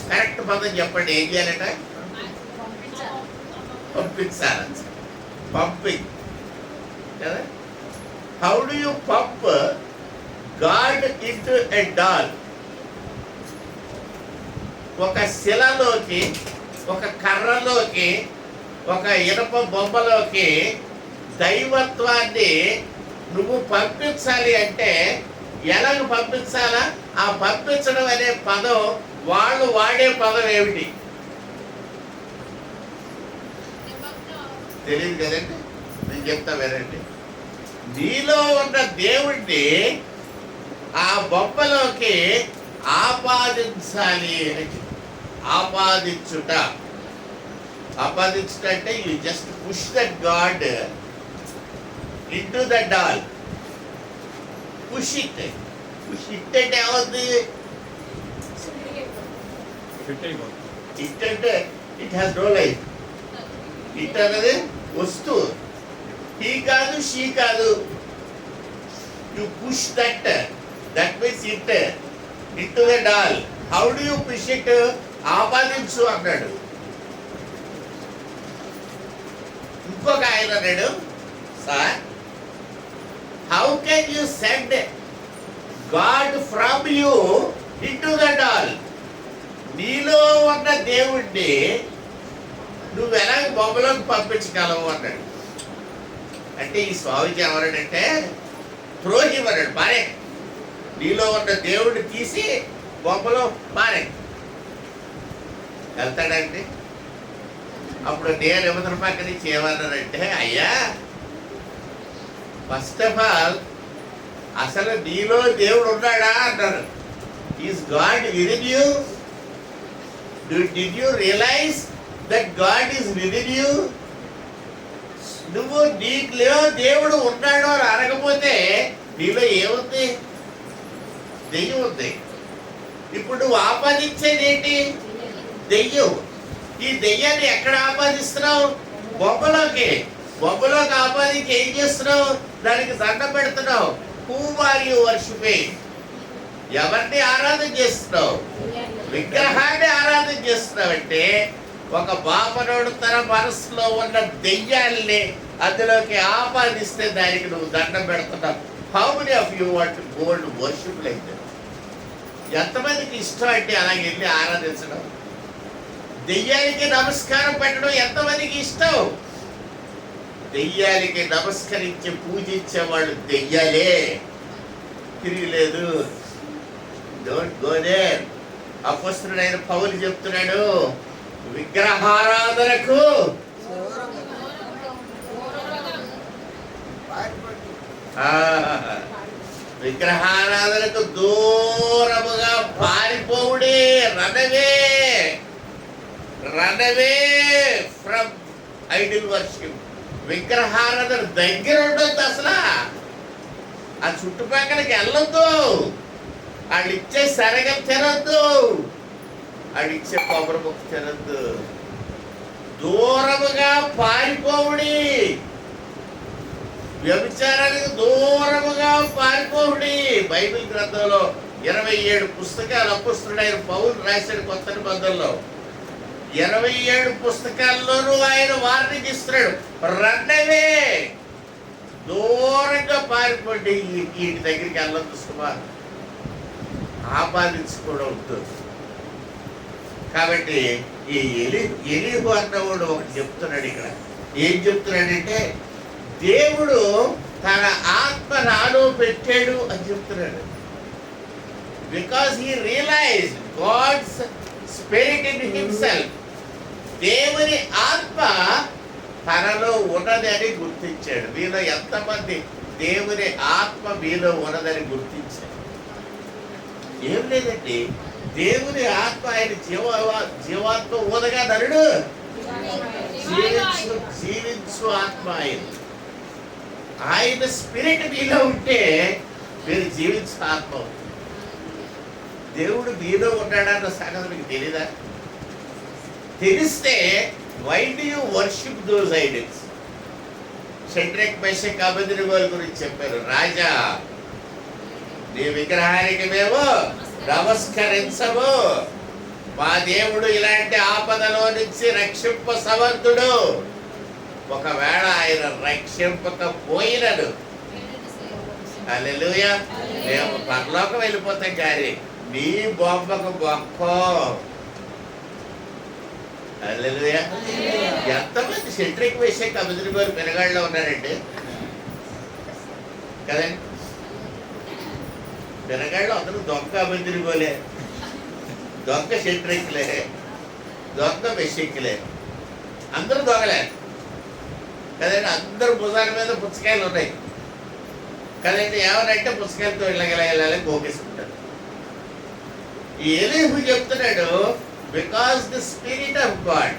కరెక్ట్ పదం చెప్పండి. ఏం చేయాలట? పంపించాలి. పంపింగ్ కదా. How do you pump God into a doll? ఒక శిలలోకి, ఒక కర్రలోకి, ఒక ఇనప బొమ్మలోకి దైవత్వాన్ని నువ్వు పంపించాలి అంటే ఎలాగ పంపించాలా? ఆ పంపించడం అనే పదం వాళ్ళు వాడే పదం ఏమిటి? తెలియదు కదండి. నేను చెప్తా వినండి. నీలో ఉన్న దేవుణ్ణి ఆ బొమ్మలోకి ఆపాదించాలి అని. ఆపాదించుట అంటే you just push that God into the doll. Push it అంటే ఏమవుతుంది? ఇట్ అంటే it has no life. It అన్నది వస్తువు, హీ కాదు, షీ కాదు. You push that means it into the doll. How do you push it? ఆపాదించు అన్నాడు. ఇంకొక ఆయన అన్నాడు, sir how can you send God from you into the doll? నీలో ఉన్న దేవుణ్ణి నువ్వు ఎలా బొమ్మలోకి పంపించగలవు అన్నాడు. అంటే ఈ స్వామిజీ ఎవరనంటే త్రోహిమన్నాడు, పారే. నీలో ఉన్న దేవుడిని తీసి బొమ్మలో పారే. వెళ్తాడండి. అప్పుడు నేను నిబంధన పక్క నుంచి ఏమన్నానంటే, అయ్యా ఫస్ట్ ఆఫ్ ఆల్ అసలు నీలో దేవుడు ఉన్నాడా అన్నాడు. Is God within you? Did you realise that God is within you? నువ్వు నీలో దేవుడు ఉన్నాడు అని అనకపోతే నీలో ఏముంది? దెయ్యం ఉంది. ఇప్పుడు నువ్వు ఆపాదించేది ఏంటి? దెయ్యం. ఈ దెయ్యాన్ని ఎక్కడ ఆపాదిస్తున్నావు? బొమ్మలోకి ఆపాదించి ఏం చేస్తున్నావు? దానికి దండ పెడుతున్నావు. Who are you worshipping? ఎవరిని ఆరాధన చేస్తున్నావు? విగ్రహాన్ని ఆరాధన చేస్తున్నావంటే ఒక బాపనోడు తన మనసులో ఉన్న దెయ్యాల్ని అందులోకి ఆపాదిస్తే దానికి నువ్వు దండం పెడుతున్నావు. How many of you want go to worship like that? ఎంతమందికి ఇష్టం అంటే అలాగే వెళ్ళి ఆరాధించడం, దెయ్యానికి నమస్కారం పెట్టడం ఎంతమందికి ఇష్టం? దెయ్యానికి నమస్కరించి పూజించే వాళ్ళు దెయ్యాలే, తిరిగిలేదు. Don't go there. అపొస్తలుడైన పౌలు చెప్తున్నాడు, విగ్రహారాధనకు దూరముగా పారిపోవుడే. Run away from idol worship. విగ్రహారాధన దగ్గర ఉండొద్దు. అసలు ఆ చుట్టుపక్కలకి వెళ్ళొద్దు. వాళ్ళు ఇచ్చే సరగం తినొద్దు, వాళ్ళు ఇచ్చే కొబ్బరి ముక్క తినొద్దు. దూరముగా పారిపోవుడి. వ్యభిచారానికి దూరముగా పారిపోవుడి. బైబిల్ గ్రంథంలో 27 పుస్తకాలు అపొస్తలుడైన పౌలు రాశాడు కొత్త నిబంధనలో. 27 పుస్తకాల్లోనూ ఆయన వార్నింగ్ ఇస్తున్నాడు, రన్నవే, దూరంగా పారిపోండి. వీటి దగ్గరికి వెళ్ళొద్దు సుమారు, ఆపాదించుకోవడం ఉంటుంది. కాబట్టి ఈ ఎలీహు అన్నవాడు ఒకటి చెప్తున్నాడు. ఇక్కడ ఏం చెప్తున్నాడంటే, దేవుడు తన ఆత్మ నాలో పెట్టాడు అని చెప్తున్నాడు. Because he realised God's spirit in himself. దేవుని ఆత్మ తనలో ఉన్నది అని గుర్తించాడు. మీలో ఎంతమంది దేవుని ఆత్మ మీలో ఉన్నదని గుర్తించాడు? ఏం లేదండి, దేవుని ఆత్మ ఆయన జీవాత్మ ఊదగా నరుడు జీవించు ఆత్మ ఆయన స్పిరిట్ మీలో ఉంటే మీరు జీవించు ఆత్మ. దేవుడు మీలో ఉన్నాడన్న సంగతి మీకు తెలీదా? తెలిస్తే why do you worship those idols? Shadrach Meshach అబేద్నెగోల గురించి చెప్పారు. రాజా, నీ విగ్రహానికి మేము నమస్కరించము. మా దేవుడు ఇలాంటి ఆపదలో నుంచి రక్షింప సమర్థుడు. ఒకవేళ ఆయన రక్షింపకపోయినను హల్లెలూయా మేము పరలోకం వెళ్ళిపోతాం, కానీ నీ బొమ్మకు బొక్కో. హల్లెలూయా. ఎంతమంది షడ్రక్ మెషక్ అబేద్నెగోలు పెనగాళ్ళలో ఉన్నారండి కదండి? పెనగాళ్ళు అందరూ దొంగ అబేద్నెగోలే, దొంగ షడ్రక్లే, దొంగ మెషక్లే, అందరూ దొంగలే. కదండి. అందరూ భుజాల మీద పుచ్చకాయలు ఉన్నాయి కదండి. ఏమనంటే పుచ్చకాయలతో ఇళ్ళగలగాలి గోకేసుకుంటారు. ఎలీహు చెప్తున్నాడు, because the spirit of God,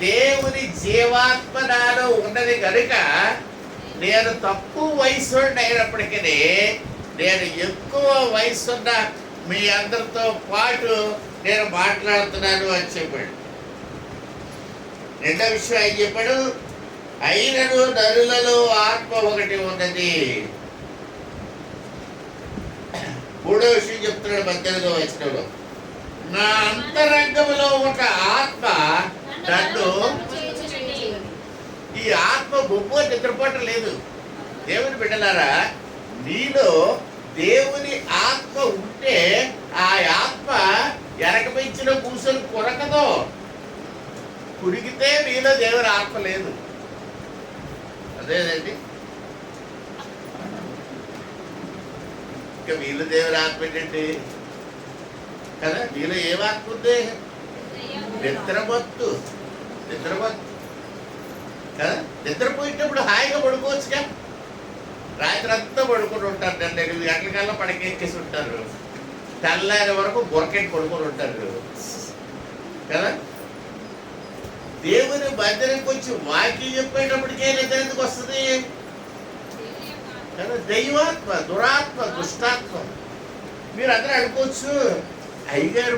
దేవుని జీవాత్మ నాలో ఉన్నది కనుక నేను తక్కువ వయసు అయినప్పటికీ నేను ఎక్కువ వయసున్న మీ అందరితో పాటు నేను మాట్లాడుతున్నాను అని చెప్పాడు. రెండో విషయం ఆయన చెప్పాడు, అయినను నరులలో ఆత్మ ఒకటి ఉన్నది. మూడో విషయం చెప్తున్నాడు 18వ వచనంలో, నా అంతరంగంలో ఒక ఆత్మ నన్ను, ఈ ఆత్మ బొమ్మ నిద్రపోవటం లేదు. దేవుని బిడ్డలారా, నీలో దేవుని ఆత్మ ఉంటే ఆ ఆత్మ ఎరకపించిన కూర్చొని కొరకదు. కుడికితే నీలో దేవుని ఆత్మ లేదు. అదేనండి. ఇంకా వీళ్ళు దేవుని ఆత్మ ఏంటండి కదా. వీళ్ళు ఏం ఆత్మ ఉంది? నిద్రమత్తు కదా. నిద్రపోయేటప్పుడు హాయిగా పడుకోవచ్చుగా. రాత్రి అంతా పడుకొని ఉంటారు, 8 గంటలకల్లా పడకెక్కేసి ఉంటారు, తెల్లారి వరకు బొరకెట్టి పడుకొని ఉంటారు కదా. దేవుని మందిరానికి వచ్చి వాక్యం చెప్పేటప్పటికే నిద్ర ఎందుకు వస్తుంది కదా. దైవాత్మ, దురాత్మ, దుష్టాత్మ. మీరు అందరూ అనుకోవచ్చు, అయ్యగారు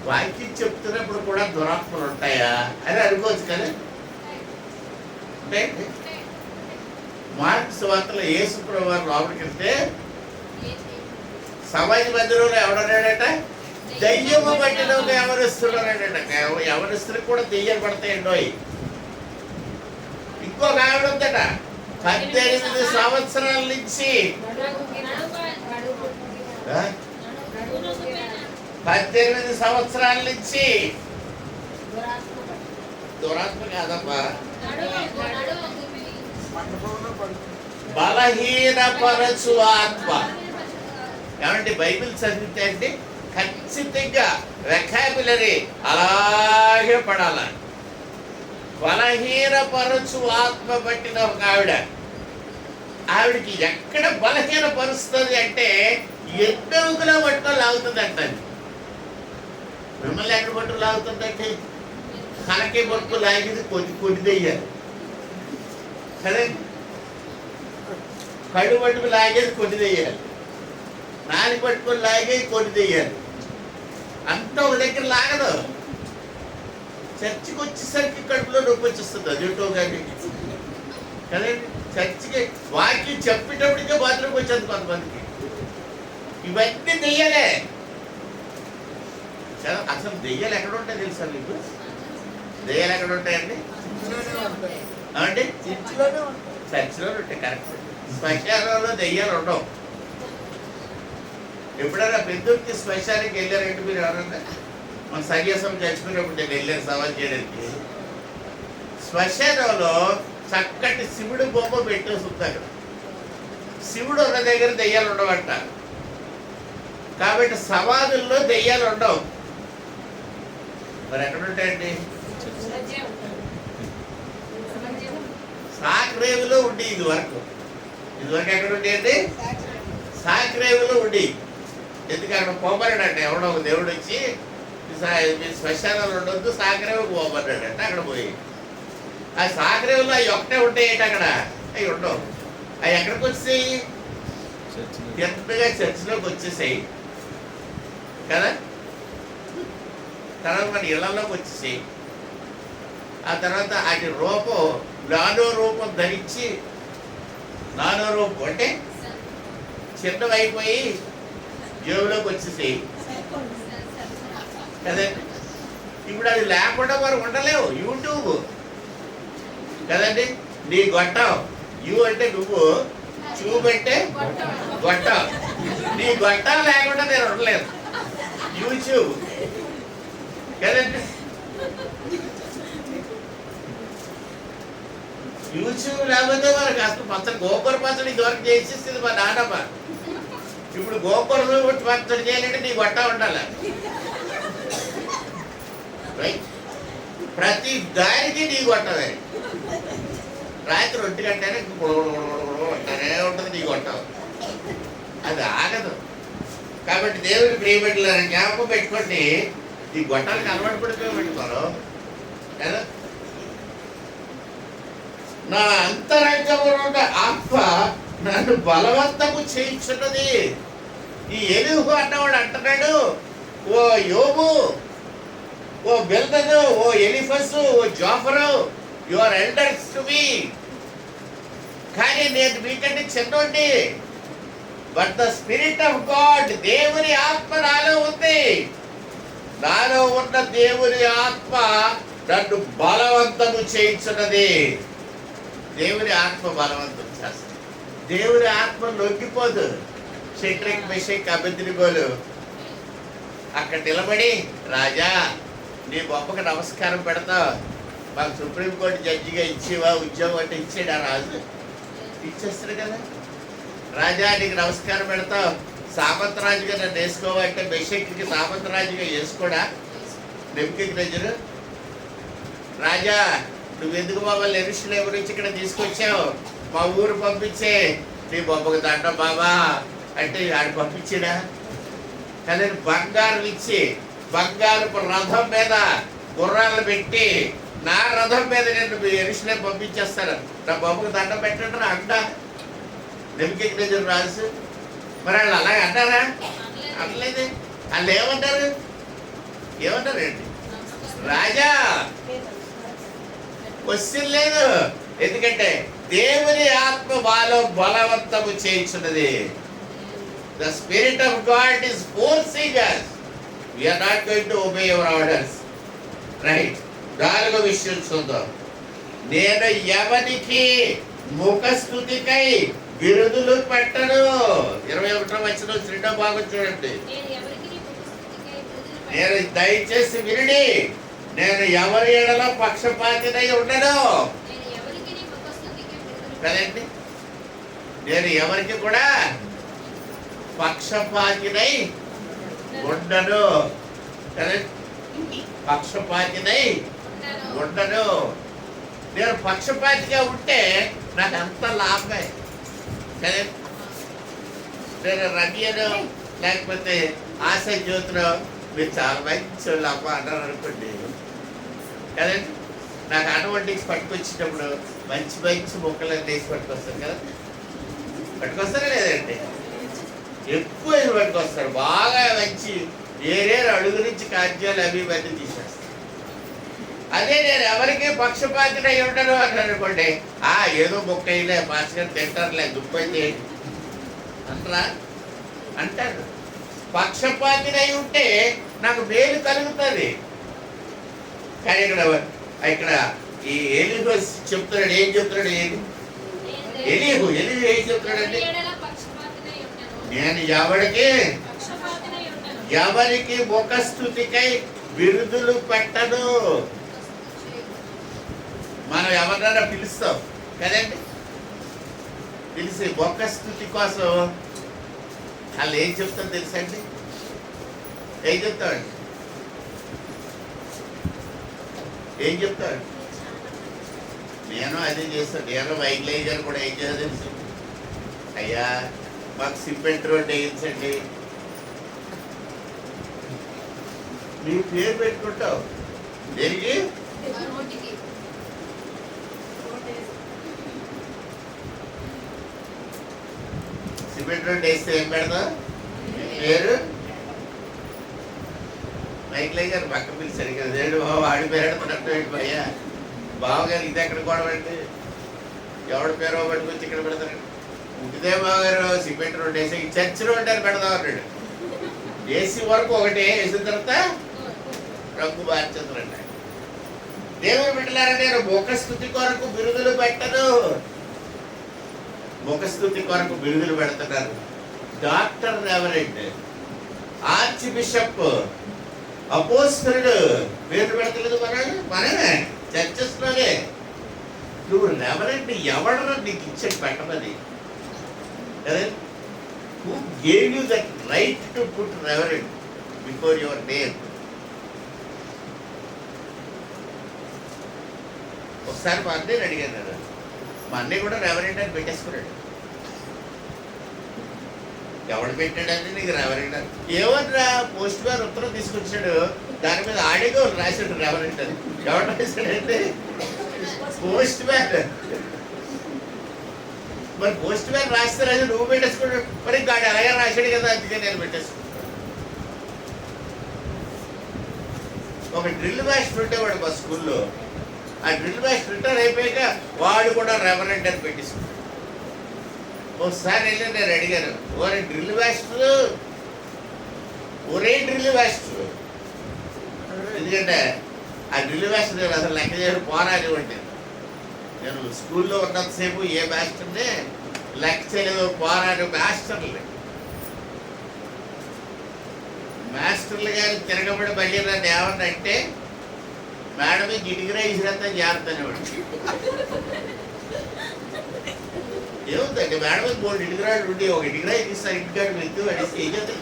వాక్యం చెప్తున్నప్పుడు కూడా దురాత్మలు ఉంటాయా అని అనుకోవచ్చు కదా. అంటే మార్క్స్ వార్తలో యేసు ప్రభువు వారు లోపలికి వెళ్తే సమాజ మందిరంలో ఎవడన్నాడట, దయ్యము పట్టిన యవనస్తుడు అన్నాడట. యవనస్తులకు కూడా దెయ్యాలు పడతాయండో. ఇంకొక ఆవిడ ఉందట, 18 సంవత్సరాల నుంచి 18 సంవత్సరాల నుంచి దురాత్మ కాదమ్మా, బలహీనపరచు ఆత్మ. ఏమంటే బైబిల్ చదివితే అంటే ఖచ్చితంగా వెకాబులరీ అలాగే పడాల. బలహీనపరచు ఆత్మ పట్టిన ఒక ఆవిడకి ఎక్కడ బలహీనపరుస్తుంది అంటే ఎన్నెముకలో పట్టుకొని లాగుతుంది అంటది. మిమ్మల్ని ఎక్కడ పట్టుకు లాగుతుందంటే కనకే పట్టుకు లాగేది కొన్ని దెయ్యాలి సరే. కళ్ళు పట్టుకు లాగేది కొన్ని దెయ్యాలి, నాలుగు పట్టుకొని లాగేది కొన్ని దెయ్యాలి. అంతా ఒక దగ్గర లాగదు. చర్చికి వచ్చేసరికి కడుపులో నొప్పి వచ్చేస్తుంది అదేంటో కానీ కదండి. చర్చికి వాక్యం చెప్పేటప్పటికే బాత్రూమ్కి వచ్చేది కొంతమందికి. ఇవన్నీ దెయ్యాలే. అసలు దెయ్యాలు ఎక్కడ ఉంటాయి తెలుసా మీకు? దెయ్యాలు ఎక్కడ ఉంటాయండి అంటే చర్చిలో ఉంటాయి. కరెక్ట్. శ్మశానంలో దెయ్యాలు ఉండవు. ఎప్పుడైనా పెద్దకి శ్మశానికి వెళ్ళారంటే మీరు ఎవరన్నా? మన సన్యాసం చచ్చిపోయినప్పుడు నేను వెళ్ళాను సవాల్ చేయడానికి. శ్మశానంలో చక్కటి శివుడు బొమ్మ పెట్టేసి ఉంది అక్కడ. శివుడు ఉన్న దగ్గర దెయ్యాలు ఉండవంట. కాబట్టి సమాధుల్లో దెయ్యాలు ఉండవు. మరి ఎక్కడ ఉంటాయండి? సాక్రేవులో ఉండి ఇదివరకు ఎక్కడ ఉండేయండి? సాక్రేవులో ఉండి. ఎందుకు అక్కడ పోమన్నాడంటే ఎవడో ఒక దేవుడు వచ్చి మీ శ్మశానాలు ఉండొద్దు, సాక్రేవుకు పోమన్నాడంటే అక్కడ పోయి ఆ సాక్రేవులో అవి ఒకటే ఉంటాయి. అక్కడ అవి ఉండవు. అవి ఎక్కడికి వచ్చేసాయి? ఎంతగా చర్చిలోకి వచ్చేసాయి కదా. తర్వాత మన ఇళ్లలోకి వచ్చేసాయి. ఆ తర్వాత వాటి రూపం నానో రూపం ధరించి, నానో రూపం అంటే చిన్నవైపోయి జేబులోకి వచ్చేసాయి కదండి. ఇప్పుడు అది లేకుండా మనం ఉండలేవు. యూట్యూబ్ కదండి. నీ గొట్టం, యూ అంటే నువ్వు, ట్యూబ్ అంటే గొట్టం. నీ గొట్టం లేకుండా నేను ఉండలేదు. యూట్యూబ్ కదండి. యూట్యూబ్ లేకపోతే మనకు అసలు పచ్చడి, గోకూర పచ్చడి ఇదివరకు చేసేస్తుంది మా నాన్నమ్మ. ఇప్పుడు గోకూర పచ్చడి చేయాలంటే నీ గొట్ట ఉండాలి. ప్రతి దానికి నీ గొట్టమే రాత్రి 1 గంటనే అంటానే ఉంటుంది నీ గొట్టం, అది ఆగదు. కాబట్టి దేవుని ప్రియబిడ్డలారా జ్ఞాపకం పెట్టుకోండి, ఈ గొట్టాలకు అలవాటు పడిపోయి పెట్టుకోరు కదా. నా అంతరంగములో ఉన్న ఆత్మ నన్ను బలవంతము చేయించున్నది. ఈ ఎలీహు అన్నవాడు అంటున్నాడు, ఓ యోబు, ఓ బిల్దదు, ఓ ఎలిఫసు, ఓ జోఫరు, you are elders to me, కానీ నేను మీకంటే చిన్నోండి. But the spirit of God, దేవుని ఆత్మ నాలో ఉంది. నాలో ఉన్న దేవుని ఆత్మ నన్ను బలవంతము చేయించున్నది. దేవుని ఆత్మ బలవంతం చేస్తుంది. దేవుని ఆత్మ లొంగిపోదు. షడ్రక్ మెషక్ అబేద్నెగోలు అక్కడ నిలబడి, రాజా నీ బొమ్మకు నమస్కారం పెడతావు, మాకు సుప్రీంకోర్టు జడ్జిగా ఇచ్చేవా ఉద్యోగం అంటే ఇచ్చాడు ఆ రాజు, ఇచ్చేస్తాడు కదా. రాజా నీకు నమస్కారం పెడతావు, సామంతరాజుగా నన్ను వేసుకోవాలంటే మెషక్కి సామంతరాజుగా వేసుకోడా నెబుకద్నెజరు. రాజా నువ్వెందుకు మమ్మల్ని యెరూషలేము నుంచి ఇక్కడ తీసుకొచ్చావు, మా ఊరు పంపించే, నీ బొమ్మకు దండం బాబా అంటే ఆడు పంపించాడా కదండి. బంగారం ఇచ్చి బంగారపు రథం మీద గుర్రాలు పెట్టి నా రథం మీద నేను యెరూషలేము పంపించేస్తాను, నా బొమ్మకు దండం పెట్టండి అంట నెబుకద్నెజరు రాజు. మరి వాళ్ళు అలాగే అంటారా? అనలేదు. వాళ్ళు ఏమంటారు? ఏమంటారండి? రాజా క్వశ్చన్ లేదు, ఎందుకంటే దేవుని ఆత్మ మాలో బలవంతము చేయించున్నది. The spirit of God is forcing us. We are not going to obey your orders. Right. 4వ విషయం చూద్దాం. నేను ఎవరికి ముఖస్తుతికై బిరుదులు పెట్టను. 21వ వచనం 2వ భాగం చూడండి. నేను దయచేసి వినండి, నేను ఎవరి ఎడల పక్షపాతినై ఉండను కదండి. నేను ఎవరికి కూడా పక్షపాతినై ఉండను కదండి. పక్షపాతినై ఉండను. నేను పక్షపాతిగా ఉంటే నాకు అంత లాభమే కదండి. నేను రమ్యను లేకపోతే ఆశ జ్యోతిలో మీరు చాలా మంచి వాళ్ళు అమ్మ అన్నారు అనుకోండి కదండి. నాకు అటువంటి పట్టుకొచ్చేటప్పుడు మంచి మంచి మొక్కలు వేసి పట్టుకొస్తారు కదా, పట్టుకొస్తారా లేదండి? ఎక్కువ పట్టుకొస్తారు, బాగా మంచి ఏరేరు అడుగు నుంచి కార్యాలు అవి ఇవన్నీ తీసేస్తారు. అదే నేను ఎవరికి పక్షపాతినై ఉండను అని అనుకోండి, ఏదో మొక్క అయిలే పాస్టర్ తింటారులే దుప్పైతే అంటారా అంటారు. పక్షపాతినై ఉంటే నాకు మేలు కలుగుతుంది. కానీ ఇక్కడ ఈ ఎలీహు చెప్తున్నాడు, ఏం చెప్తున్నాడు? ఎలీహు ఏం చెప్తున్నాడండి? నేను ఎవరికి ముఖస్తుతికై బిరుదులు పెట్టను. మనం ఎవరినైనా పిలుస్తాం కదండి, పిలిచి ముఖస్తుతి కోసం వాళ్ళు ఏం చెప్తారు తెలుసండి? ఏం చెప్తామండి? ఏం చెప్తాడు? నేను అదే చేస్తాను. నేను వైగ్లైజర్ కూడా ఏం చేయాలి తెలుసు, అయ్యా మాకు సిమెంట్ రోడ్ వేయించండి. నీ పేరు పెట్టుకుంటావు దేనికి? సిమెంట్ రోడ్ వేస్తే ఏం పెడతావు? పేరు వైగ్లైజర్ పక్క పిలిచారు కదా, దేవుడు వాడి పేరు ఎడుతున్నట్టు అయ్యా బావగారు ఇది ఎక్కడ గొడవండి, ఎవడి పేరు పట్టుకొచ్చి ఇక్కడ పెడతారండి. ఉడిదే బావగారు సిమెంట్ రోడ్ వేసి చర్చ్ రోడ్ అని పెడదాం అన్నాడు. ఏసీ వరకు ఒకటే వేసిన తర్వాత రంగు మార్చదురండి. దేవుడు పెట్టారా? నేను ముఖస్తుతి కొరకు బిరుదులు పెట్టను. ముఖస్తుతి కొరకు బిరుదులు పెడుతున్నారు. డాక్టర్ రెవరెండ్, ఆర్చ్ బిషప్, అపోస్తలుడు పేరు పెడతలేదు మనమే చర్చెస్ లోనే. నువ్వు రెవరెండ్ ఎవడరా నీకు ఇచ్చాడు పెట్టమని? Who gave you that right to put reverend before your name? ఒకసారి మా అన్నయ్యని అడిగాను, మా అన్నయ్య కూడా రెవరెండ్ అని పెట్టేసుకున్నాడు. ఎవడు పెట్టాడని నీకు రెవరెండ్ అని. ఏమన్నా పోస్ట్ మ్యాన్ ఉత్తరం తీసుకొచ్చాడు, దాని మీద ఆడిగా రాశాడు రెవరెండ్ అని. ఎవడు రాశాడంటే పోస్ట్ మ్యాన్. మరి పోస్ట్ మ్యాన్ రాస్తే రాజు నువ్వు పెట్టేసుకున్నాడు, మరి గాడి అలాగే రాశాడు కదా, అందుకే నేను పెట్టేసుకున్నాను. ఒక డ్రిల్ మాస్టర్ ఉండేవాడు మా స్కూల్లో. ఆ డ్రిల్ మాస్టర్ రిటైర్ అయిపోయాక వాడు కూడా రెవరెండ్ అని పెట్టేసుకున్నాడు. ఒకసారి వెళ్ళి నేను అడిగాను, ఒరే డ్రిల్ మాస్టర్, ఒరే డ్రిల్ మాస్టర్, ఎందుకంటే ఆ డ్రిల్ మాస్టర్ నేను అసలు లెక్క చేయడం పోరాని ఉంటాను. నేను స్కూల్లో ఉన్నంతసేపు ఏ మాస్టర్నే లెక్క చేయలేదు, పోరాని మాస్టర్లు. మాస్టర్లు గారు తిరగబడి మళ్ళీ నన్ను ఏమన్నా అంటే, మేడం గిటిగిరా ఇసిరంతా జాగ్రత్తనే వాడు. ఏముందండి మేడం 3 ఇటుకురాళ్ళు ఉండి ఒక ఇటుకురా ఇస్తారు, ఇంటికాడు వెళ్తూ అడిసి ఏం చేద్దాం,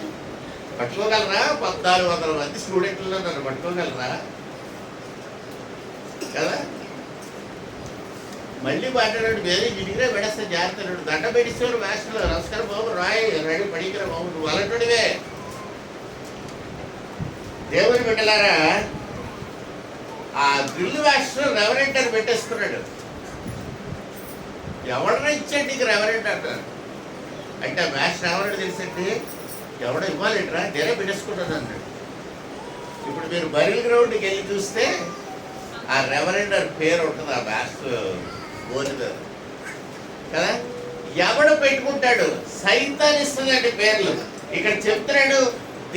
పట్టుకోగలరా? 1400 మంది స్టూడెంట్లో నన్ను పట్టుకోగలరా కదా. మళ్ళీ మాట్లాడాడు, వేరే ఇటుకురా పెడేస్తే జాగ్రత్త, దండ పెట్టిస్తారు మాస్టర్లు. నమస్కారం బాబు, రాయి రెడీ పడికిరా బాబు, నువ్వు అలాంటివే. దేవుని బిడ్డలారా, ఆ డ్రిల్ మాస్టర్ రెవరెంట్ అని పెట్టేసుకున్నాడు. ఎవడన్నా ఇచ్చాడు నీకు రెవరెంట్ అంటారు. అంటే మాస్టర్ ఎవరన్నా తెలిసండి, ఎవడో ఇవ్వాలంటరా, నేనే పెట్టేసుకుంటాను అన్నాడు. ఇప్పుడు మీరు బరిల్ గ్రౌండ్కి వెళ్ళి చూస్తే ఆ రెవరెంట్ అని పేరు ఉంటుంది ఆ మాస్టర్ బోర్డు మీద కదా. ఎవడు పెట్టుకుంటాడు? సైతాన్ ఇస్తుందండి పేర్లు. ఇక్కడ చెప్తున్నాడు,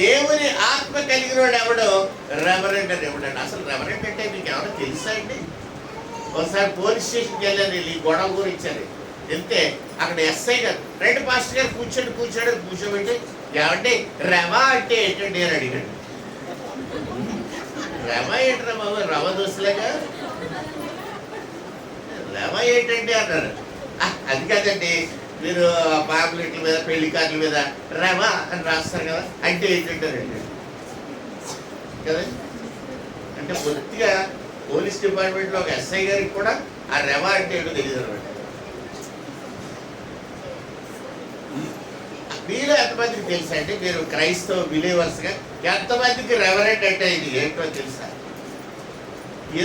దేవుని ఆత్మ కలిగిన వాడు ఎవడు రెవరెంట్ అని ఎవడండి. అసలు రెవరెంట్ అంటే మీకు ఎవరో తెలుసా అండి? ఒకసారి పోలీస్ స్టేషన్కి వెళ్ళాను, ఈ గొడవ గురించాను. వెళ్తే అక్కడ ఎస్ఐ గారు, రెండు పాస్టర్ గారు కూర్చోబెట్టి, ఏమంటే రవ అంటే ఏంటండి అని అడిగాడు. రవ ఏంటరా బాబు, రవ దోశలేగా, రవ ఏంటండి అన్నారు. అది కాదండి, మీరు పాంప్లెట్ల మీద పెళ్లి కార్డుల మీద రవ అని రాస్తారు కదా, అంటే ఏంటంటారండి కదా. అంటే పూర్తిగా పోలీస్ డిపార్ట్మెంట్లో ఒక ఎస్ఐ గారికి కూడా ఆ రెవ అంటే ఏంటో తెలియదు అనమాట. మీలో ఎంతమందికి తెలుసా అంటే, మీరు క్రైస్తవ బిలీవర్స్గా ఎంతమందికి రెవరెంట్ అంటే ఇది ఏంటో తెలుసా?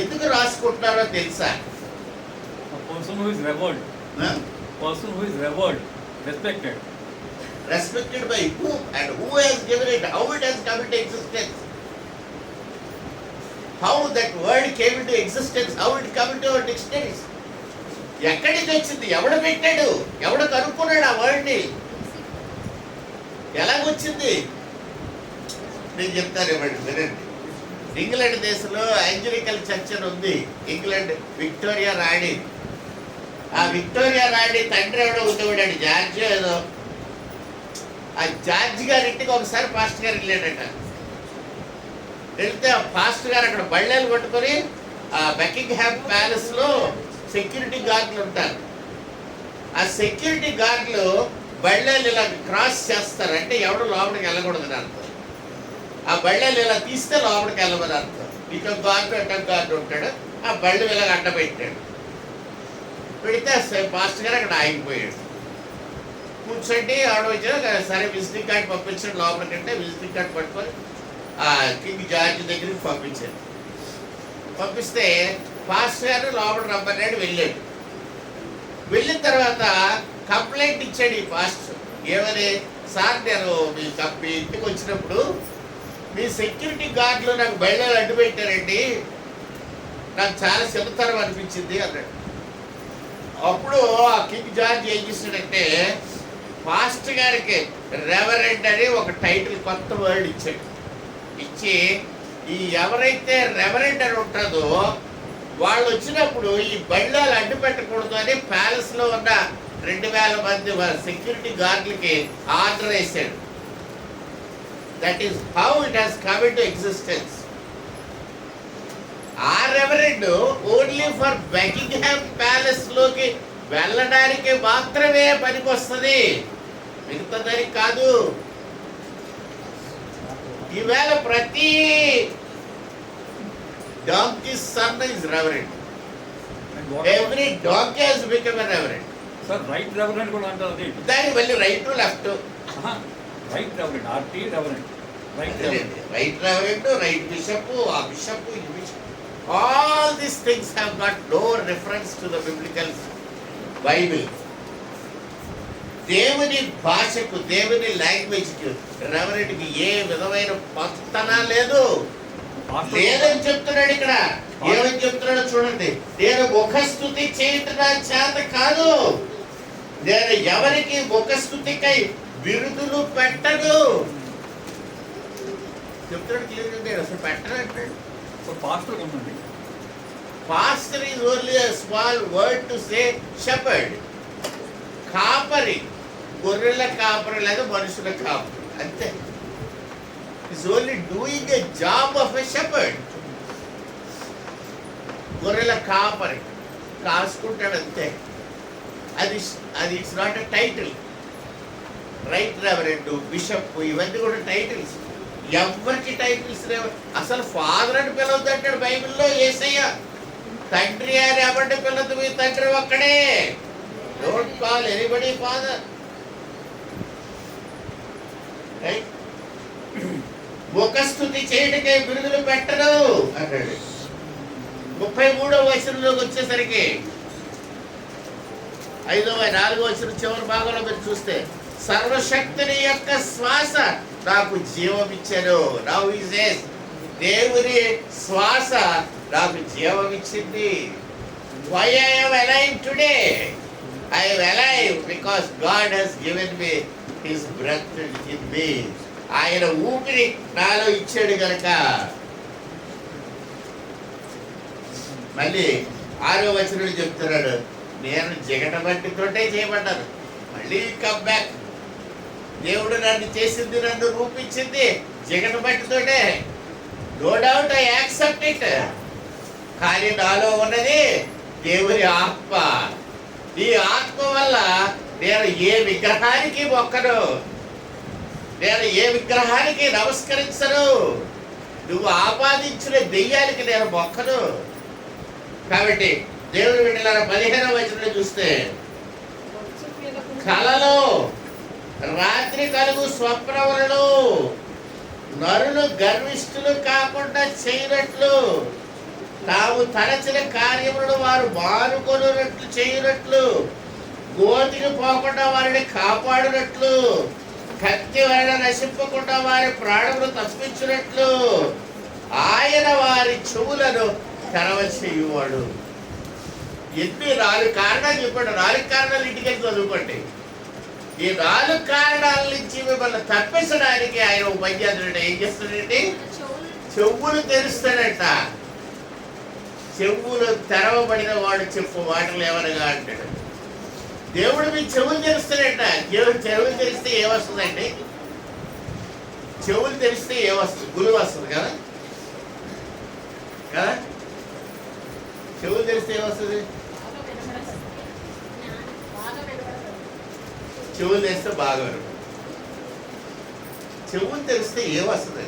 ఎందుకు రాసుకుంటున్నారో తెలుసా? Respected by whom and who has given it, how it has come into existence, how that word came into existence, how it come into our dictionaries. ఎక్కడి నుంచి వచ్చింది, ఎవడు పెట్టాడు, ఎవడు కనుక్కున్నాడు ఆ వర్డ్ని, ఎలాగొచ్చింది నేను చెప్తాను ఇవ్వండి వినండి. ఇంగ్లాండ్ దేశంలో యాంజలికల్ చర్చ్ అని ఉంది. ఇంగ్లాండ్ విక్టోరియా రాణి, ఆ విక్టోరియా రాణి తండ్రి ఎవడో ఉండేవాడు, జార్జ్ ఏదో. ఆ జార్జ్ గారి ఇంటికి ఒకసారి పాస్టర్ గారు వెళ్ళాడట. వెళ్తే ఆ పాస్టర్ గారు అక్కడ బళ్ళేలు పట్టుకొని ఆ బకింగ్హామ్ ప్యాలెస్లో సెక్యూరిటీ గార్డులు ఉంటారు. ఆ సెక్యూరిటీ గార్డులు బళ్ళేలు ఇలా క్రాస్ చేస్తారు, అంటే ఎవడు లోపలికి వెళ్ళకూడదని అర్థం. ఆ బళ్ళేలు ఇలా తీస్తే లోపలికి వెళ్ళమని అర్థం. ఇటో గార్డు అటో గార్డు ఉంటాడు, ఆ బళ్ళు ఇలా అడ్డ పెట్టాడు. పెడితే పాస్టర్ గారు అక్కడ ఆగిపోయాడు. కూర్చోండి ఆవిడ వచ్చాడు, సరే విజిటింగ్ కార్డు పంపించాడు లోపలికి. అంటే విజిటింగ్ కార్డు పట్టుకొని ఆ కింగ్ జార్జ్ దగ్గరికి పంపించాడు. పంపిస్తే పాస్టర్ గారు లోపల రమ్మన్నాడు, వెళ్ళాడు. వెళ్ళిన తర్వాత కంప్లైంట్ ఇచ్చాడు ఈ పాస్టర్. ఏమని? సార్, నేను మీ ఇంటికి వచ్చినప్పుడు మీ సెక్యూరిటీ గార్డులో నాకు బయలు అడ్డు పెట్టారండి, నాకు చాలా చెబుతారం అనిపించింది అన్నాడు. అప్పుడు ఆ కింగ్ జార్జ్ ఏం చేశాడంటే, పాస్టర్ గారికి రెవరెండ్ అని ఒక టైటిల్, కొత్త వర్డ్ ఇచ్చాడు. ఇచ్చి ఈ ఎవరైతే రెవరెండ్ అని ఉంటుందో వాళ్ళు వచ్చినప్పుడు ఈ బళ్ళాలు అడ్డు పెట్టకూడదు అని ప్యాలెస్లో ఉన్న 2000 మంది సెక్యూరిటీ గార్డులకి ఆర్డర్ వేశాడు. That is how it has come into existence. ఆ reverend only for Buckingham Palace లోకి వెళ్ళడానికి మాత్రమే పనికొస్తుంది, మిగతా దానికి కాదు. ఈవేళ ప్రతి donkey son is reverend. Every dog has become a reverend. Sir right reverend కూడా అంటారు అది. దానికి మళ్ళీ right left. Right reverend, RT reverend, right reverend, right bishop, ఆ బిషప్, ఈ bishop. All these things have got no reference to the biblical Bible. దేవుని భాషకు, దేవుని లాంగ్వేజ్కి రెవరెండ్కి ఏ విధమైన పత్తన లేదు, లేదని చెప్తున్నాడు ఇక్కడ. ఏమని చెప్తున్నాడో చూడండి. నేను ముఖస్థుతి చేయటం నా చేత కాదు, నేను ఎవరికి ముఖస్థుతికై బిరుదులు పెట్టను చెప్తున్నాడు క్లియర్గా. నేను అసలు పెట్టను అంటాడు. పాస్టర్ ఉందండి. Pastor is only a small word to say shepherd. కాపరి, గొర్రెల కాపరి లేదా మనుషుల కాపరి అంతే. Is only doing a job of a shepherd. గొర్రెల కాపరి కాసుకుంటాడు అంతే. అది it's not a title. Right reverend, bishop ఇవన్నీ కూడా టైటిల్స్. ఎవరికి టైటిల్స్ లేవు. అసలు ఫాదర్ అని పిలవద్దు అంటాడు బైబిల్లో యేసయ్య. తండ్రి అని ఎవరిని పిలవద్దు, మీ తండ్రి ఒక్కడే. Don't call anybody father. Right. ముఖస్థుతి చేయటకే బిరుదులు పెట్టరు అంటాడు. 33వ వచనంలోకి వచ్చేసరికి 4వ వచనం చివరి భాగంలో మీరు చూస్తే, సర్వశక్తుని యొక్క శ్వాస నాకు జీవం ఇచ్చాను. నౌ హి సేస్, దేవుని శ్వాస నాకు జీవం ఇచ్చింది. Why I am alive today? I am alive because God has given me his breath in me. ఆయన ఊపిరి నాలో ఇచ్చాడు గనక. మళ్ళీ 6వ వచనంలో చెప్తున్నాడు, నేను జిగట మట్టితోటే చేయబడ్డాను. మళ్ళీ కమ్ బ్యాక్. దేవుడు నన్ను చేసింది, నన్ను రూపించింది జిగట మట్టితోటే. No doubt I accept it. కానీ నాలో ఉన్నది దేవుని ఆత్మ. ఈ ఆత్మ వల్ల నేను ఏ విగ్రహానికి మొక్కను, నేను ఏ విగ్రహానికి నమస్కరించను. నువ్వు ఆపాదించిన దెయ్యానికి నేను మొక్కను. కాబట్టి దేవుని బిడ్డలారా 15వ వచనంలో చూస్తే, కలలో రాత్రి కలుగు స్వప్నములను నరులు గర్విష్ఠులు కాకుండా చేయనట్లు, తాము తలచిన కార్యములను వారు మానుకొనున్నట్లు చేయనట్లు, గోతికి పోకుండా వారిని కాపాడినట్లు, కత్తి వలన నశింపకుండా వారి ప్రాణములు తప్పించినట్లు ఆయన వారి చెవులను తెరవచేయువాడు. ఎన్ని 4 కారణాలు చెప్పాడు. 4 కారణాలు ఇంటికి చదువుకోండి. ఈ 4 కారణాల నుంచి మిమ్మల్ని తప్పించడానికి ఆయన ఉపన్యాసుడు ఏం చేస్తాడంటే, చెవులు తెరుస్తాడట. చెవులు తెరవబడిన వాడు చెప్పు మాటలు ఏమనగా అంటాడు. దేవుడు మీ చెవులు తెరుస్తాడట. చెవులు తెరిస్తే ఏమొస్తుందండి? చెవులు తెరిస్తే ఏమొస్తుంది? గురువు వస్తుంది కదా కదా. చెవులు తెరిస్తే ఏమొస్తుంది? చెవులు తెరిస్తే బాగా వినడం. చెవులు తెరిస్తే ఏమొస్తుంది?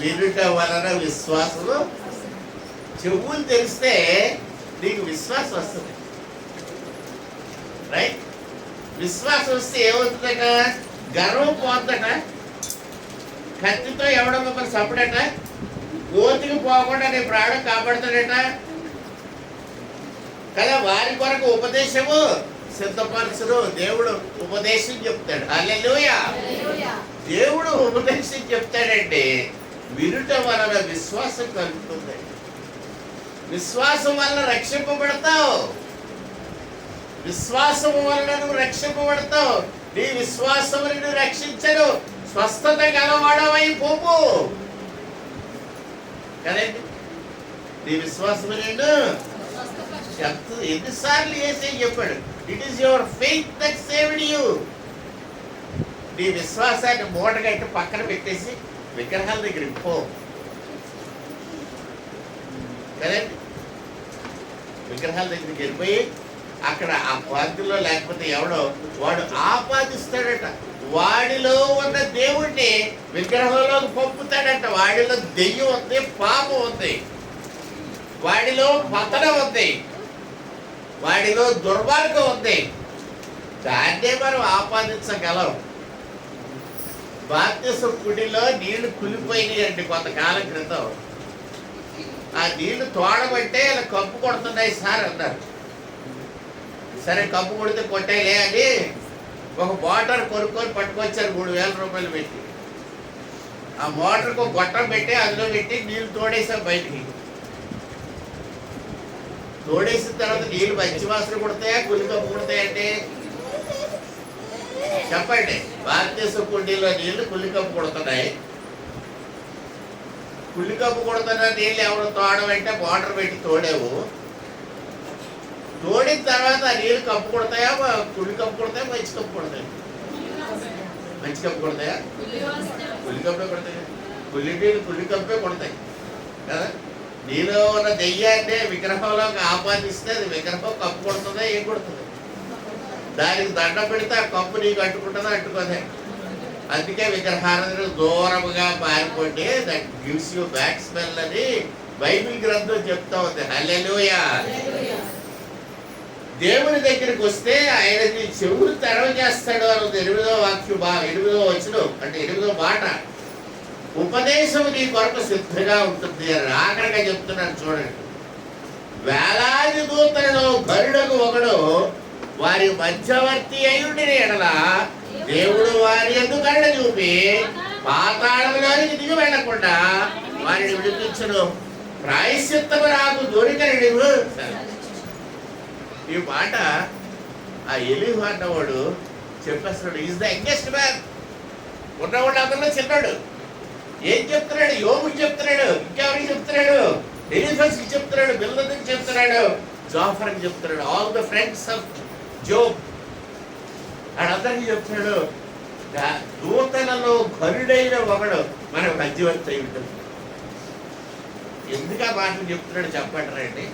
వినుట వలన విశ్వాసము. చెవులు తెరిస్తే నీకు విశ్వాసం వస్తుంది. రైట్. విశ్వాసం వస్తే ఏమవుతుందట? గర్వం పోతుందట. కత్తితో ఎవడో మిమ్మల్ని చంపడట. గోతికి పోకుండా నీ ప్రాణం కాపాడుతాడట కదా. వారి కొరకు ఉపదేశము సిద్ధపరచును. దేవుడు ఉపదేశం చెప్తాడు. హల్లెలూయా. దేవుడు ఉపదేశం చెప్తాడంటే వినుట వలన విశ్వాసం కలుగుతుంది. విశ్వాసం వలన రక్షింపబడతావు. విశ్వాసం వలన నువ్వు రక్షింపబడతావు. నీ విశ్వాసం నిన్ను రక్షించను. స్వస్థత గలవాడవై పోపు కదండి. నీ విశ్వాసం నిన్ను ఎన్నిసార్లు యేసయ్య చెప్పాడు, it is your faith that saved you. నీ విశ్వాసాన్ని మూటగట్టి పక్కన పెట్టేసి విగ్రహాల దగ్గరికి పో కదండి. విగ్రహాల దగ్గరికి వెళ్ళిపోయి అక్కడ ఆ పార్కుల్లో లేకపోతే ఎవడో వాడు ఆపాదిస్తాడట. వాడిలో ఉన్న దేవుణ్ణి విగ్రహంలోకి పంపుతాడంట. వాడిలో దెయ్యం ఉంది, పాపం ఉంది, వాడిలో పతనం ఉంది, వాడిలో దుర్మార్గం ఉంది. దాన్నే మనం ఆపాదించగలం. బాప్తిసం కుడిలో నీళ్లు కులిపోయినాయి అండి కొంతకాలం క్రితం. ఆ నీళ్లు తోడబట్టే ఇలా కప్పు కొడుతున్నాయి సార్ అన్నారు. సరే కప్పు కొడితే కొట్టేలే అని ఒక మోటార్ కొనుక్కొని పట్టుకొచ్చారు 3,000 రూపాయలు పెట్టి. ఆ మోటార్కు ఒక గొట్టం పెట్టి అందులో పెట్టి నీళ్లు తోడేసాం బయటికి. తోడేసిన తర్వాత నీళ్ళు మంచి వాసన కొడతాయా, కులికప్పు కొడతాయంటే చెప్పండి. భారతదేశం కుండీలో నీళ్లు కులికప్పు కొడుతున్నాయి. కులికప్పు కొడుతున్న నీళ్ళు ఎవరు తోడమంటే మోటార్ పెట్టి తోడేవు. తోడిన తర్వాత ఆ నీళ్ళు కప్పు కొడతాయా, కులికప్పు కొడతాయా, మంచి కప్పు కొడతాయి? మంచి కప్పు కొడతాయా? కులికప్పే కొడతాయి. నీళ్ళు కులికప్పే కొడతాయి కదా. నీలో ఉన్న దెయ్యాన్ని విగ్రహంలోకి ఆపాదిస్తే అది విగ్రహం కప్పు కొడుతుందా, ఏం కొడుతుంది? దానికి దండం పెడితే ఆ కప్పు నీకు అంటుకుంటుందా, అంటుకోదే. అందుకే విగ్రహారాధన దూరముగా పారిపోండి. That gives you bad smell అని బైబిల్ గ్రంథం చెప్తా ఉంది. హల్లెలూయా. దేవుని దగ్గరికి వస్తే ఆయనకి చెవులు తెరవ చేస్తాడు అన్నది 8వ వాక్యం, 8వ వచనం, అంటే 8వ మాట. ఉపదేశం నీ కొరకు సిద్ధంగా ఉంటుంది అని ఆఖరిగా చెప్తున్నాను చూడండి. వేలాది దూతలలో గరుడకు ఒకడు వారి మధ్యవర్తి అయ్యుండిన ఎడల దేవుడు వారి యందు కరుణ చూపి పాతాళంలోనికి దిగి వెళ్లకుండా వారిని విడిపించును. ప్రాయశ్చిత్తము నాకు దొరికని. ఈ మాట ఆ ఎలీహు అన్నవాడు చెప్పేస్తున్నాడు. Is the youngest man. ఉన్నవాడు అందరిలో చిన్నాడు. ఏం చెప్తున్నాడు? యోగుకి చెప్తున్నాడు, ఇంకెవరికి చెప్తున్నాడు? ఎలీఫస్కి చెప్తున్నాడు, బిల్దదుకి చెప్తున్నాడు, జాఫర్కి చెప్తున్నాడు, all the friends of Job వాళ్ళందరికీ చెప్తున్నాడు. దూతలలో గరుడైన ఒకడు మనకు మధ్యవర్తి అయి ఉంటుంది. ఎందుకు ఆ మాటలు చెప్తున్నాడు చెప్పండి రండి.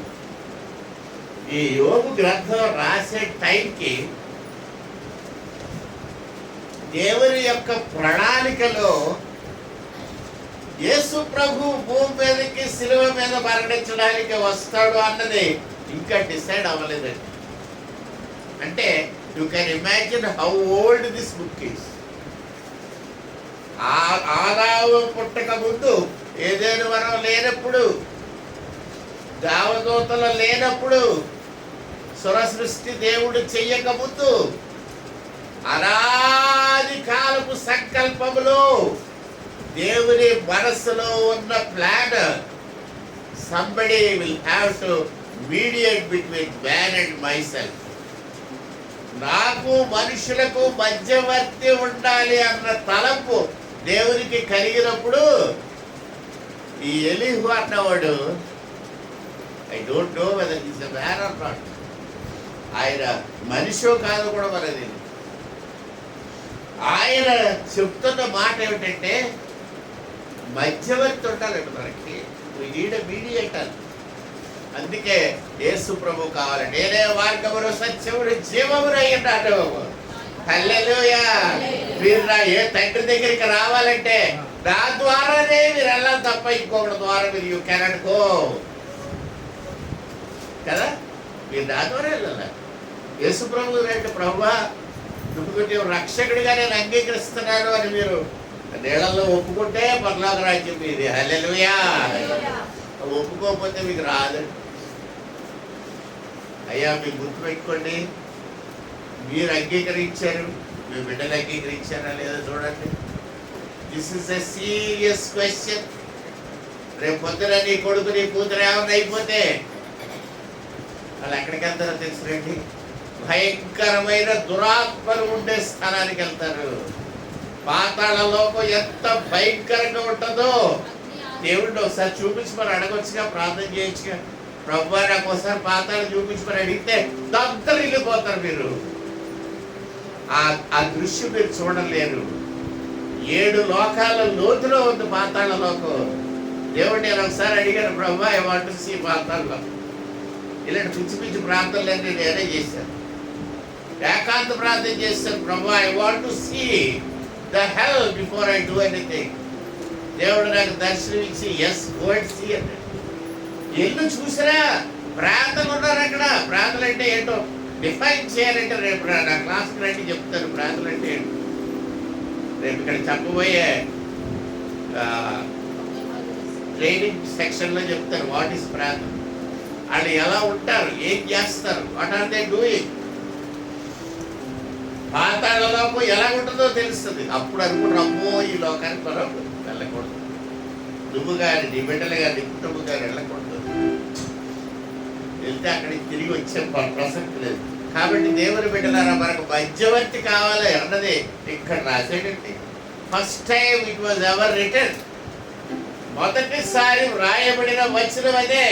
ఈ యోగు గ్రంథం రాసే టైంకి దేవుని యొక్క ప్రణాళికలో యేసు ప్రభు భూమి మీదకి శిలువ మీద మరణించడానికి వస్తాడు అన్నది ఇంకా డిసైడ్ అవ్వలేదండి. అంటే you can imagine how old this book is. ఆదాము పుట్టక ముందు, ఏదేను వరం లేనప్పుడు, దేవదూతలు లేనప్పుడు, సుర సృష్టి దేవుడు చెయ్యక ముందు, అనాది కాలపు సంకల్పములో దేవుని మనస్సులో ఉన్న plan, somebody will have to mediate between man and myself. నాకు మనుషులకు మధ్యవర్తి ఉండాలి అన్న తలంపు దేవునికి కలిగినప్పుడు ఈ ఎలీహు అన్నవాడు, I don't know whether is a man or not, ఆయన మనిషో కాదు కూడా మనది. ఆయన చెప్తున్న మాట ఏమిటంటే మధ్యవర్తి ఉండాలండి మనకి. We need a mediator. అందుకే యేసు ప్రభు కావాలి. నేనే మార్గమును సత్యమును జీవమును అయ్యున్నాను. హల్లెలూయా. మీరు ఏ తండ్రి దగ్గరికి రావాలంటే నా ద్వారానే మీరు వెళ్ళాలి తప్ప ఇంకొకటి ద్వారా మీరు యూ కెనాట్ గో కదా. మీరు నా ద్వారా వెళ్ళాలి. యేసు ప్రభు అంటే ప్రభువా నువ్వు రక్షకుడిగా నేను అంగీకరిస్తున్నాను అని మీరు నీళ్ళల్లో ఒప్పుకుంటే పరలోక రాజ్యం మీది. హల్లెలూయా. ఒప్పుకోకపోతే మీకు రాదండి. అయ్యా మీకు గుర్తుపెట్టుకోండి, మీరు అంగీకరించారు, మీ బిడ్డలు అంగీకరించారా లేదా చూడండి. This is a serious question. రేపు పొద్దున నీ కొడుకు నీ కూతురు ఏమైనా అయిపోతే వాళ్ళు ఎక్కడికి వెళ్తారో తెలుసురండి. భయంకరమైన దురాత్మలు ఉండే స్థానానికి వెళ్తారు. పాతాళలోకం ఎంత భయంకరంగా ఉంటుందో దేవుడిని ఒకసారి చూపించి మరి అడగొచ్చుగా, ప్రార్థన చేయొచ్చుగా. ప్రభు నాకు ఒకసారి పాతాళం చూపించి మరి అడిగితే అందరు వెళ్ళిపోతారు. మీరు ఆ దృశ్యం మీరు చూడలేరు. 7 లోకాల లోతులో ఉంది పాతాళ లోకం. దేవుడు నేను ఒకసారి అడిగాను, ప్రభు ఐ వాంట్ టు సీ పాతాళం. ఇలాంటి పిచ్చి పిచ్చి ప్రాంతాలన్నీ నేనే చేశాను. ఏకాంత ప్రార్థన చేస్తాను, ప్రభు I want to see the hell before I do anything. దేవుడు నాకు దర్శనం ఇచ్చి ఎస్ గో అండ్ సీ అన్నాడు. ఎల్లు చూసినా ప్రార్థనలు ఉన్నారు అక్కడ. ప్రార్థనలు అంటే ఏంటో డిఫైన్ చేయాలంటే రేపు నా క్లాస్కి రండి చెప్తాను ప్రార్థనలు అంటే ఏంటో. రేపు ఇక్కడ చెప్పబోయే ట్రైనింగ్ సెక్షన్లో చెప్తారు వాట్ ఈస్ ప్రార్థన, వాళ్ళు ఎలా ఉంటారు, ఏం చేస్తారు, వాట్ ఆర్ దే డూయింగ్. పాతాళలోకం ఎలా ఉంటుందో తెలుస్తుంది. అప్పుడు అనుకుంటారు అమ్మో ఈ లోకానికి మనం వెళ్ళకూడదు, నువ్వు కానీ నీ బిడ్డలు కానీ నీ కుటుంబం కానీ వెళ్ళకూడదు, వెళ్తే అక్కడికి తిరిగి వచ్చే ప్రసక్తి లేదు. కాబట్టి దేవుని బిడ్డలారా మనకు మధ్యవర్తి కావాలి అన్నది ఇక్కడ రాసేటండి. First time it was ever return, మొదటిసారి వ్రాయబడిన వచనం అదే.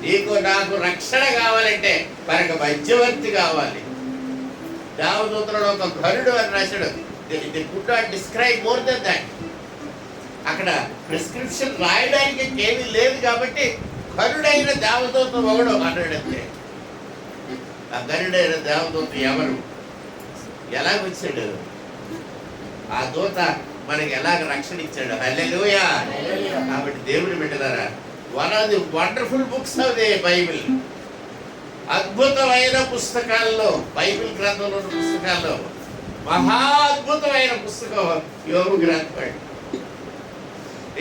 నీకు నాకు రక్షణ కావాలంటే మనకు మధ్యవర్తి కావాలి. దేవదూతలలో ఒక ఘనుడు అని రాశాడు. The could not describe more than that. అక్కడ ప్రిస్క్రిప్షన్ రాయడానికి ఏమీ లేదు కాబట్టి ఘనుడైన దేవదూత ఒకడు అన్నాడు అంతే. ఆ ఘనుడైన దేవదూత ఎవరు, ఎలా వచ్చాడు, ఆ దూత మనకి ఎలాగ రక్షణ ఇచ్చాడు. హల్లెలూయా. కాబట్టి దేవుని బిడ్డలారా, one of the wonderful books of the Bible, అద్భుతమైన పుస్తకాల్లో, బైబిల్ గ్రంథంలో ఉన్న పుస్తకాల్లో మహా అద్భుతమైన పుస్తకం యోబు గ్రంథం.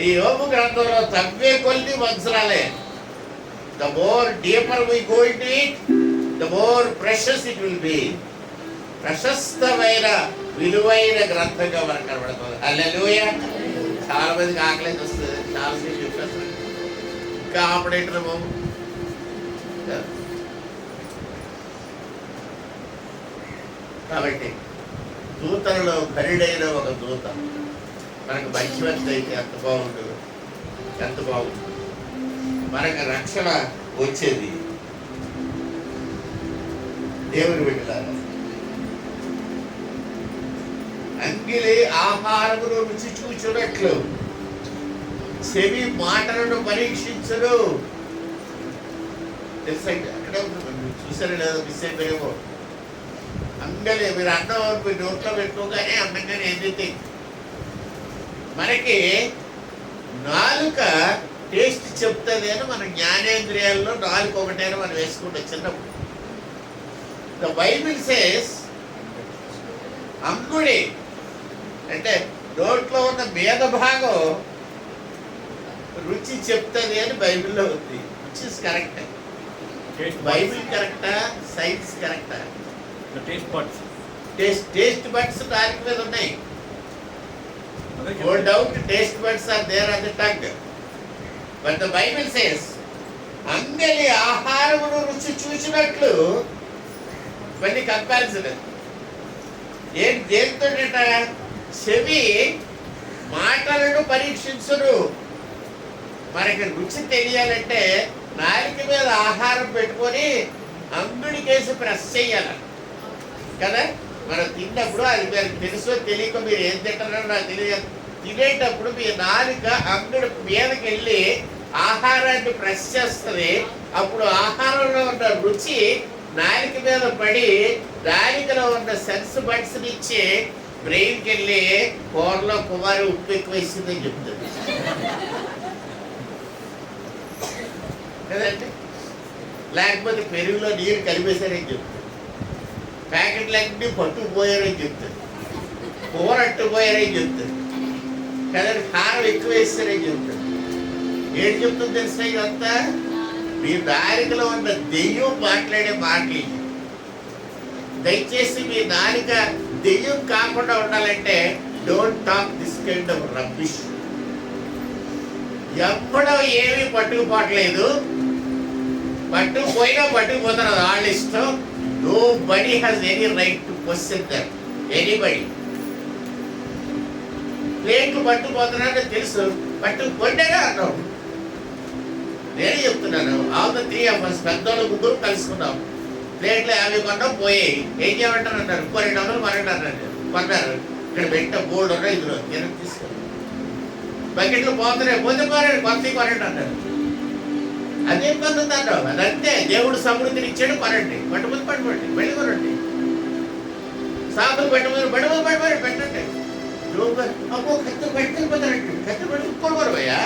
ఈ యోబు గ్రంథంలో తవ్వే కొద్ది వత్సరాలే. The more deeper we go into it, the more precious it will be. ప్రశస్తమైన విలువైన గ్రంథంగా మనకు కనబడుతుంది. హల్లెలూయా. చాలా మందికి ఆకలికి వస్తుంది, చాలాసేపు చెప్పేస్తారు, ఇంకా ఆపరేటర్ బాబు. కాబట్టి దూతలలో ఖరీదైన ఒక దూత మనకు మధ్యవర్తి అయితే ఎంత బాగుంటుంది, ఎంత బాగుంటుంది. మనకు రక్షణ వచ్చేది దేవుని బిడ్డలారా. అంగిలి ఆహారమును రుచి చూచున్నట్లు చెవి మాటలను పరీక్షించరు. తెలుసా అక్కడే ఉంటుంది, చూసారా లేదా, మిస్ అయిపోయేమో. అంగలి మీరు అన్నం మీరు నోట్లో పెట్టుకోగానే అందంగానే ఎవ్రీథింగ్. మనకి నాలుక టేస్ట్ చెప్తుంది అని మన జ్ఞానేంద్రియాల్లో నాలుగు ఒకటైనా మనం వేసుకుంటాం చిన్నప్పుడు. ద బైబిల్ సేస్ అంగుడి అంటే నోట్లో ఉన్న మీద భాగం రుచి చెప్తుంది అని బైబిల్లో ఉంది. Which is correct? బైబిల్ కరెక్టా, సైన్స్ కరెక్టా? టేస్ట్ బడ్స్ నాలుగు మీద ఉన్నాయి. No doubt taste buds are there on the tongue. But the Bible says, అంగలి ఆహారమును రుచి చూసినట్లు. ఇవన్నీ కంపారిజన్. ఏం దేంతో? చెవి మాటలను పరీక్షించును. మనకి రుచి తెలియాలంటే నాలుక మీద ఆహారం పెట్టుకొని అంగుడికేసి ప్రెస్ చెయ్యాలి కదా. మనం తిన్నప్పుడు అది మీరు తెలుసో తెలియక మీరు ఏం తింటారో నాకు తెలియదు. తినేటప్పుడు మీ నాలుక అంగుడి మీదకి వెళ్ళి ఆహారాన్ని ప్రెస్ చేస్తుంది. అప్పుడు ఆహారంలో ఉన్న రుచి నాలుక మీద పడి నాలుకలో ఉన్న సెన్స్ బడ్స్ నుంచి బ్రెయిన్కి వెళ్ళి కూరలో కుమారి ఉప్పు ఎక్కువ వేసిందని చెప్తుంది కదండి. లేకపోతే పెరుగులో నీరు కలిపేశారని చెప్తుంది. ప్యాకెట్లన్నీ పట్టుకుపోయారని చెప్తుంది. కూర అట్టుకుపోయారని చెప్తుంది కదండి. కారం ఎక్కువ వేస్తారని చెప్తుంది. ఏంటి చెప్తుంది తెలుసా? ఇదంతా మీ నాలుకలో ఉన్న దెయ్యం మాట్లాడే మాటలు. దయచేసి మీ నాలుక దెయ్యం కాకుండా ఉండాలంటే don't talk this kind of rubbish. ఎప్పుడో ఏమీ పట్టుకుపోవట్లేదు, పట్టుకుపోయినా పట్టుకుపోతున్నారు వాళ్ళ ఇష్టం. Nobody has any right to question them. Anybody. ప్లేట్లు పట్టుకుపోతున్నారని తెలుసు, పట్టుకుపోయినా అన్నాం. నేనే చెప్తున్నాను. ఆల్ ద 3 of us పెద్దోళ్ళు ముగ్గురు కలుసుకున్నాం. ప్లేట్లు 50 కొన్నాం, పోయాయి. ఏం చేయమంటారు అంటారు. 200 కొనండి కొన్నారు. ఇక్కడ పెట్ట బోర్డు ఉన్నాయి, ఇందులో నేను తీసుకున్నాను. బకెట్లు పోతున్నాయి, పోతే కొనండి, కొత్త కొనండి అన్నారు. అదే పద్ధతి అన్నావు. అదంతే, దేవుడు సమృద్ధిని ఇచ్చాడు, కొనండి, పట్టుమని పట్టుకోండి, మళ్ళీ కొనండి. సాకులు పట్టుమని పెట్టండి. అమ్మో కత్తి పట్టుకెళ్ళిపోతారండి, కత్తి పట్టుకు ఇప్పుడు కొనవయ్యా,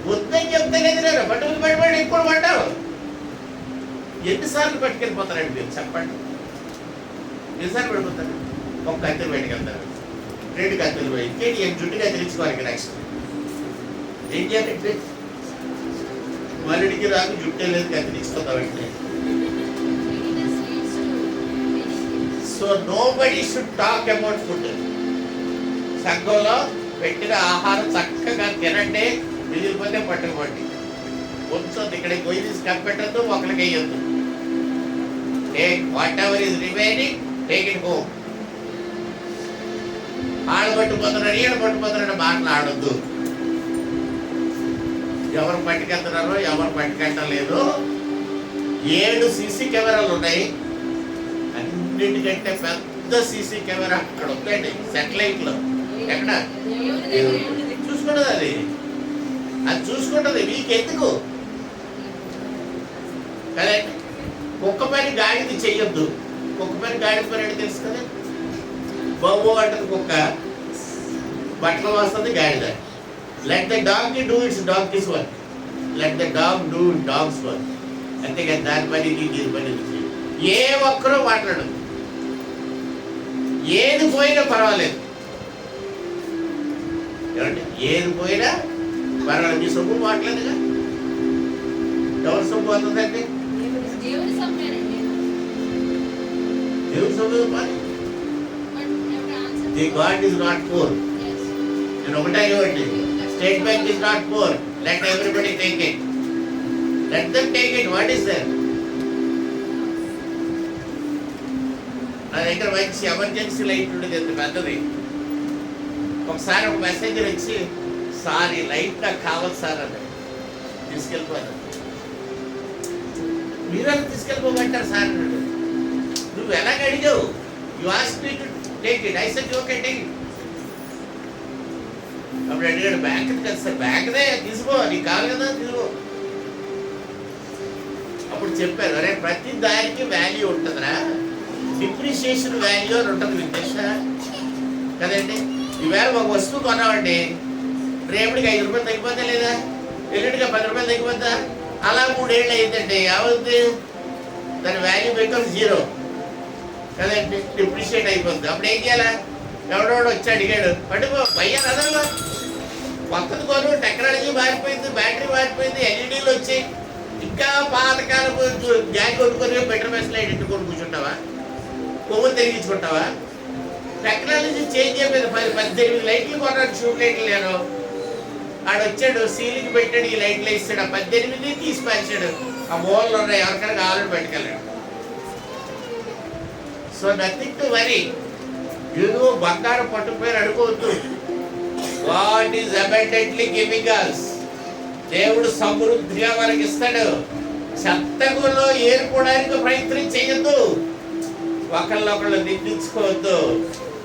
వద్దని చెప్తలేదు నేను, పట్టుమని ఇప్పుడు పడ్డావు. ఎన్నిసార్లు పట్టుకెళ్ళిపోతారండి మీరు చెప్పండి? ఎన్నిసార్లు పడిపోతారు? ఒక కత్తిని బయటకెళ్తారు, 2 కత్తులు పోయి జుట్టు కత్తిరించుకోవాలి. నెక్స్ట్ ఏం చేయాలంటే మళ్ళీకి రాకు, జుట్టే లేదు, కత్తిరించుకోతామంటే. So nobody should talk about food. సంఘంలో పెట్టిన ఆహారం చక్కగా తినండి, మిగిలిపోతే పట్టుకోండి. కొంచెం ఇక్కడ గొయ్యి తీసి కప్పెట్టద్దు, ఒకరికి వేయొద్దు. Take whatever is remaining, take it home. ఆడబట్టుపోతున్నాడు, ఈడబట్టుపోతున్నాడు మాట్లాడొద్దు. ఎవరు పట్టుకెళ్తున్నారో ఎవరు పట్టుకెళ్ళలేదు. 7 సీసీ కెమెరాలు ఉన్నాయి. అన్నిటికంటే పెద్ద సీసీ కెమెరా అక్కడ ఉందండి, సెటిలైట్ లో. ఎక్కడ చూసుకుంటది అది చూసుకుంటది. మీకెందుకు కదండి? కుక్క పని గాడిది చెయ్యొద్దు. కుక్క పని గాడిద పని అంటే తెలుసు కదా, బొవ్వు అంటది కుక్క, బట్టలు వస్తుంది గాడిద. Let the dog do it's dogs work, let the dog do dogs work. అంతేకాదు దాని పని దీని పని. ఏ ఒక్కరూ మాట్లాడదు, ఏది పోయినా పర్వాలేదు. ఏమంటే ఏది పోయినా పర్వాలేదు. మీ సొమ్ము పోవట్లేదుగా, ఎవరి సొమ్ము పోతుందండి? దేవుడి సొమ్ము పోయి. The God is not poor. నేను ఒకటే ఇవ్వండి, state bank is not poor. Let everybody take it, let them take it. What is that? నా దగ్గర మంచి ఎమర్జెన్సీ లైట్ ఉండేది, ఎంత పెద్దది. ఒకసారి ఒక మెసేంజర్ వచ్చి, సార్ ఈ లైట్ నాకు కావాలి సార్ అని తీసుకెళ్ళిపోయాను. మీరు తీసుకెళ్ళిపోమంటారు సార్ అన్నాడు. నువ్వు ఎలాగ అడిగావు? You ask me to take it. I said okay take it. అప్పుడు అడిగాడు, బ్యాంక్ కదా సార్. బ్యాంక్దే తీసుకో, నీకు కావాలి కదా తీసుకో. అప్పుడు చెప్పారు, అరే ప్రతి దానికి వాల్యూ ఉంటుందిరా, డిప్రిషియేషన్ వాల్యూ అని ఉంటుంది, మీకు తెలుసా కదండి? ఈవేళ ఒక వస్తువు కొన్నామండి, రేపటికి 5 రూపాయలు తగ్గిపోతా లేదా, ఎల్లుడిగా 10 రూపాయలు తగ్గిపోతా, అలా 3 ఏళ్ళు అయిందండి. ఏమవుతుంది? దాని వాల్యూ బికమ్ 0 కదండి, డిప్రిషియేట్ అయిపోతుంది. అప్పుడు ఏం చేయాలా? ఎవడోడు వచ్చి అడిగాడు, పట్టుకో భయ్యా అదనగా కొత్తది కొను, టెక్నాలజీ మారిపోయింది, బ్యాటరీ మారిపోయింది, ఎల్ఈడీలు వచ్చి, ఇంకా పాతకాలపు గ్యాస్ కొట్టుకొని పెట్రోల్ మెస్ లైట్ ఎట్టుకొని కూర్చుంటావా? కొవ్వు తెగించుకుంటావా? టెక్నాలజీ చేంజ్ అయిపోయింది. 18 లైట్లు కొన్నాడు, ట్యూబ్ లైట్లు. నేను ఆడొచ్చాడు, సీలింగ్ పెట్టాడు, ఈ లైట్లు వేస్తాడు. ఆ 18 తీసి పరిచాడు. ఆ మూలలు ఉన్నాయి, ఎవరికైనా కావాలని పెట్టుకెళ్ళాడు. So nothing to worry. ఏదో బంగారం పట్టుకుపోయి అడుకోవద్దు. God is abundantly giving us. దేవుడు సమృద్ధిగా మనకి ఇస్తాడు. చెత్తగులో ఏరుకోవడానికి ప్రయత్నం చేయొద్దు, ఒకళ్ళొకళ్ళు నిందించుకోవద్దు.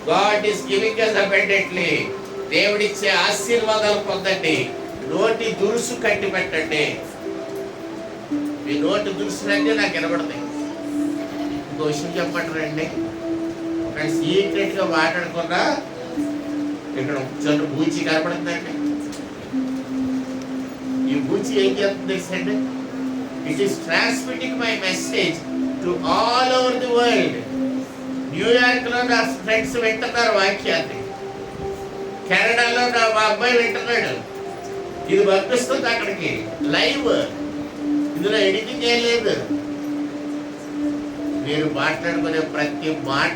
God is giving us abundantly. దేవుడిచ్చే ఆశీర్వాదాలు పొందండి. నోటి దురుసు కట్టి పెట్టండి. మీ నోటి దురుసులన్నీ నాకు వినబడతాయి. ఇంకో విషయం చెప్పండి, ఒక సీక్రెట్ గా మాట్లాడుకున్నా ఇక్కడ చోట బూచి కనపడుతుందండి. ఈ బూచి ఏం చేస్తుంది తెలుసండి? It is transmitting my message to all over the world. New York లో నా ఫ్రెండ్స్ వింటున్నారు వాక్యాన్ని, కెనడాలో మా అబ్బాయి వింటున్నాడు. ఇది పంపిస్తుంది అక్కడికి లైవ్. ఇందులో ఎడిటింగ్ ఏం లేదు. మీరు మాట్లాడుకునే ప్రతి మాట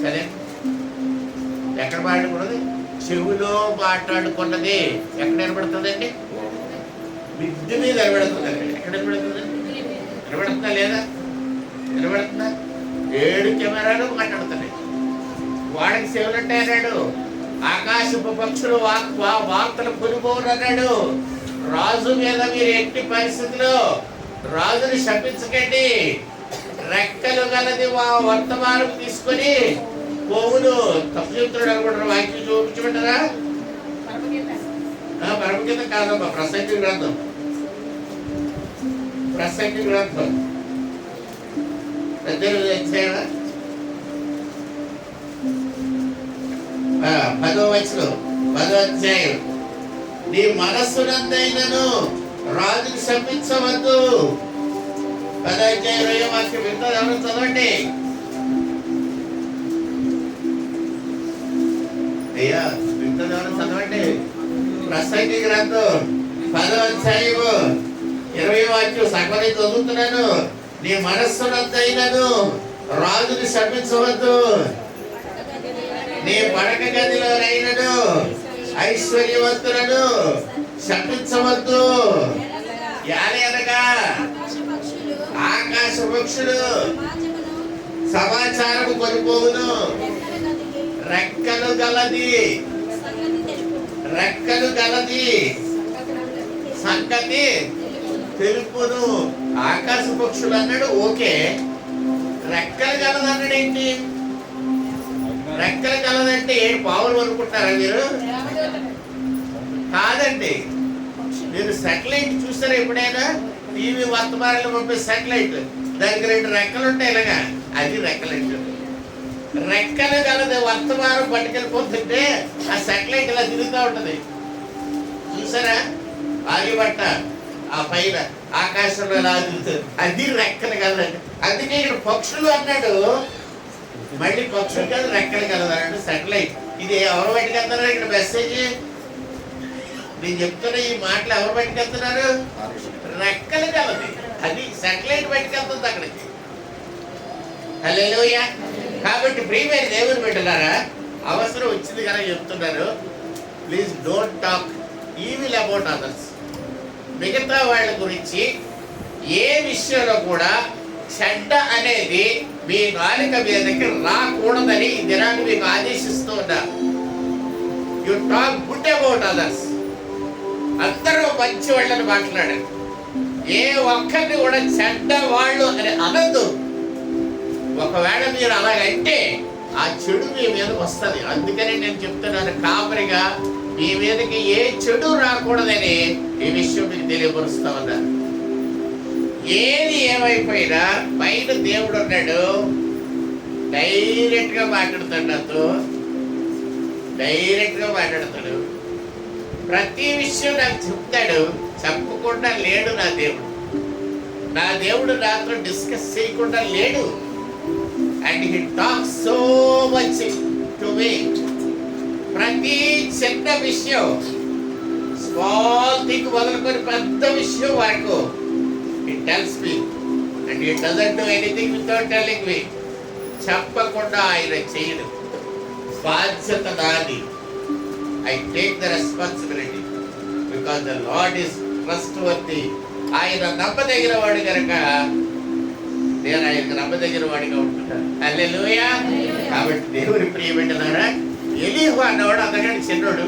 సరే, ఎక్కడ మాట్లాడుకున్నది? చెవిలో మాట్లాడుకున్నది ఎక్కడ నిలబడుతుందండి? మిద్ది మీద నిలబడుతుందండి. ఎక్కడ నిలబడుతుంది? నిలబడుతుందా లేదా? నిలబడుతుందా? 7 కెమెరాలు మాట్లాడుతున్నాయి. వాడికి చెవులంటే అన్నాడు, ఆకాశపు పక్షులు వార్తలు కొనుగోలు అన్నాడు. రాజు మీద మీరు ఎట్టి పరిస్థితిలో రాజుని శపించకండి. రెక్కలు గలది వర్తమానం తీసుకొని పోవును. తప్పు చెప్తున్నాడు అనుకుంటారు. వాక్యం చూపించమంటారా? పరమ కింద కాదమ్మా, ప్రసంగి గ్రంథం ప్రసంగి గ్రంథం 18వ అధ్యాయం 10వ వచనం, 10వ అధ్యాయం. నీ మనస్సునందైనను రాజుని శపించవద్దు. 10వ అధ్యాయం 20వ వాక్యం వింటారు, ఎవరు చదవండి. అయ్యా వింటారు, ఎవరు చదవండి. ప్రసంగి గ్రంథం 10వ అధ్యాయము 20వ వాక్యం సగం చదువుతున్నాను. నీ మనస్సునందైనను రాజుని శపించవద్దు. నీ పడక గదిలోనైనను ఐశ్వర్యవంతులను శపించవద్దు. యాలనగా ఆకాశ పక్షులు సమాచారము కొనిపోవును. రెక్కలు గలది, రెక్కలు గలది సంగతి తెలుపును. ఆకాశ పక్షులు అన్నాడు, ఓకే. రెక్కలు గలది అన్నాడు ఏంటి? రెక్కలు కలదంటే పావులు అనుకుంటారా మీరు? కాదండి. మీరు సాటిలైట్ చూస్తారా ఎప్పుడైనా? టీవీ వర్తమానాలు పంపే సాటిలైట్, దానికి 2 రెక్కలు ఉంటాయి ఇలాగా, అది రెక్కలైట్. రెక్కలు కలది వర్తమానం పట్టుకెళ్ళిపోతుంటే ఆ సాటిలైట్ ఇలా తిరుగుతూ ఉంటది, చూసారా? ఆగిబట్ట ఆ పైన ఆకాశంలో ఇలా తిరుగుతుంది, అది రెక్కలు కలదండి. అందుకే ఇక్కడ పక్షులు అన్నాడు, మళ్ళీ పక్షులు కాదు రెక్కలు కలదన్నాడు, సాటిలైట్. ఇది ఎవరు పట్టుకెళ్తున్నారు ఇక్కడ మెసేజ్? నేను చెప్తున్న ఈ మాటలు ఎవరు పట్టుకెళ్తున్నారు? రెక్కలు కలది, అది సాటిలైట్ పట్టుకెళ్తుంది అక్కడికి. హల్లెలూయా. కాబట్టి ప్రియమైన దేవుని బిడ్డలారా, అవసరం వచ్చింది కదా చెప్తున్నారు. Please don't talk evil about others. మిగతా వాళ్ళ గురించి ఏ విషయంలో కూడా చెడ్డ అనేది మీ నాలుక మీదకి రాకూడదని ఈ దినాన్ని మీకు ఆదేశిస్తూ ఉన్నా. You talk good about others. అందరూ మంచి వాళ్ళని మాట్లాడారు, ఏ ఒక్కరిని కూడా చెడ్డ వాళ్ళు అని అనద్దు. ఒకవేళ మీరు అలాగంటే ఆ చెడు మీ మీదకి వస్తుంది. అందుకని నేను చెప్తున్నాను, కాపరిగా మీ మీదకి ఏ చెడు రాకూడదని ఈ విషయం మీకు తెలియపరుస్తా ఉన్నారు. ఏది ఏమైపోయినా పైన దేవుడు ఉన్నాడు, డైరెక్ట్ గా మాట్లాడతాడు, నాతో డైరెక్ట్ గా మాట్లాడతాడు. ప్రతి విషయం నాకు చెప్తాడు, చెప్పకుండా లేడు నా దేవుడు. నా దేవుడు నాతో డిస్కస్ చేయకుండా లేడు. And he talks so much to me. ప్రతి చిన్న విషయం, స్మాల్ థింగ్ మొదలుకొని పెద్ద విషయం వరకు he tells me, and he doesn't do anything without telling me. చెప్పకుండా ఆయన చేయడు. బాధ్యత నాది. I take the responsibility because the Lord is trustworthy. ఆయన నమ్మదగిన వాడు కనుక నేను ఆయనకు నమ్మదగిన వాడిగా ఉంటున్నాను. హల్లెలూయా. కాబట్టి దేవుని ప్రియబిడ్డలారా, ఎలీహు అన్నవాడు అంతకంటే చిన్నోడు.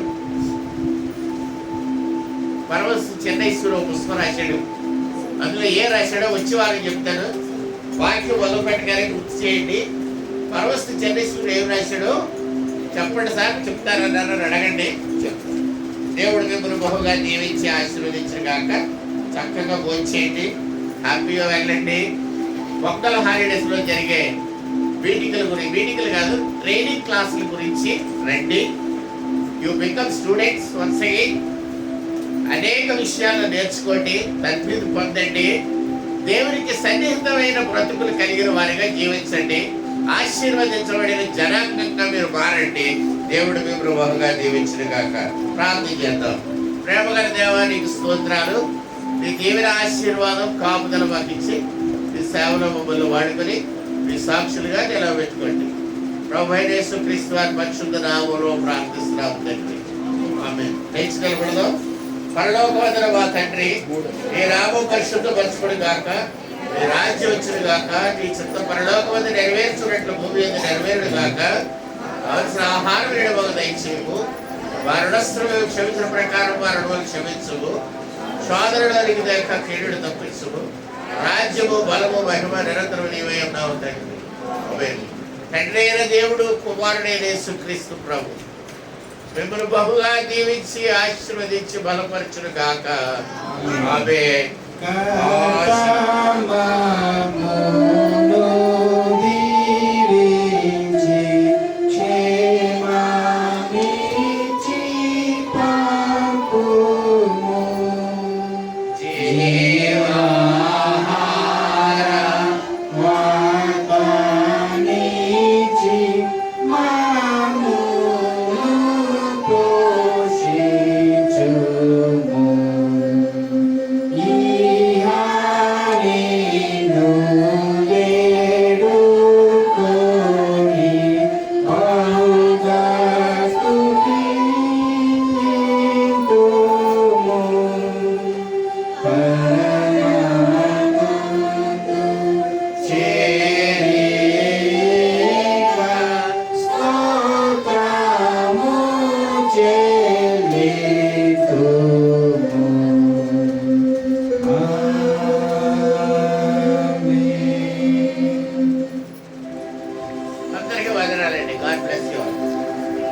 పరమస్ చెన్నైశ్వరం పుస్తకం రాశాడు. అందులో ఏ రాశాడో వచ్చి వాళ్ళకి చెప్తాను. వాక్యం మొదలు పెట్టగానే గుర్తు చేయండి. పరమస్తు చెన్నైశ్వరుడు ఏం రాశాడో చెప్పండి సార్, చెప్తారన్నారు, అడగండి. దేవుడు మిమ్మల్ని బహుగా దీవించి ఆశీర్వదించిన కాక. చక్కగా భోంచేయండి, హ్యాపీగా వెళ్ళండి. మొక్కల హాలిడేస్లో జరిగే వీటికల గురించి, వీటికలు కాదు ట్రైనింగ్ క్లాసుల గురించి రండి. You become students once again. అనేక విషయాలు నేర్చుకోండి, తద్బీదు పొందండి. దేవునికి సన్నిహితమైన బ్రతుకులు కలిగిన వారిగా జీవించండి. ఆశీర్వదించబడిన జనాంగంగా మీరు మారండి. దేవుడు మిమ్మల్ని బహుగా దీవించిన కాక. ప్రార్థన చేద్దాం. ప్రేమగల దేవానికి స్తోత్రాలు. మీ దీవెన ఆశీర్వాదం కాపుదల మాకు ఇచ్చి మీ సేవలో మమ్మల్ని వాడుకొని మీ సాక్షులుగా నిలబెట్టుకోండి. ప్రభువైన యేసుక్రీస్తు వారి పరిశుద్ధ నామములో ప్రార్థిస్తున్నాము తండ్రి, ఆమేన్. లేచి నిలబడదాం. పరలోకమందున మా తండ్రి, నీ నామం పరిశుద్ధపరచుకుని గాక, నీ రాజ్యం వచ్చును గాక, నీ చిత్త పరలోకమందు నెరవేర్చున్నట్లు భూమి మీద నెరవేరుడు గాక. కావలసిన ఆహారం నేడు మాకు దయచేయము. వారి రుణస్తులు క్షమించిన ప్రకారం వారి రుణాలు క్షమించుము. సోదరుడానికి దాకా కీడును తప్పించుము. రాజ్యము బలము మహిమ నిరంతరం నీవై ఉన్నావు తండ్రి, ఆమేన్. తండ్రి అయిన దేవుడు, కుమారుడైన యేసుక్రీస్తు ప్రభు మిమ్మల్ని బహుగా దీవించి ఆశీర్వదించి బలపరచును గాక. ఆమేన్. కర్తమము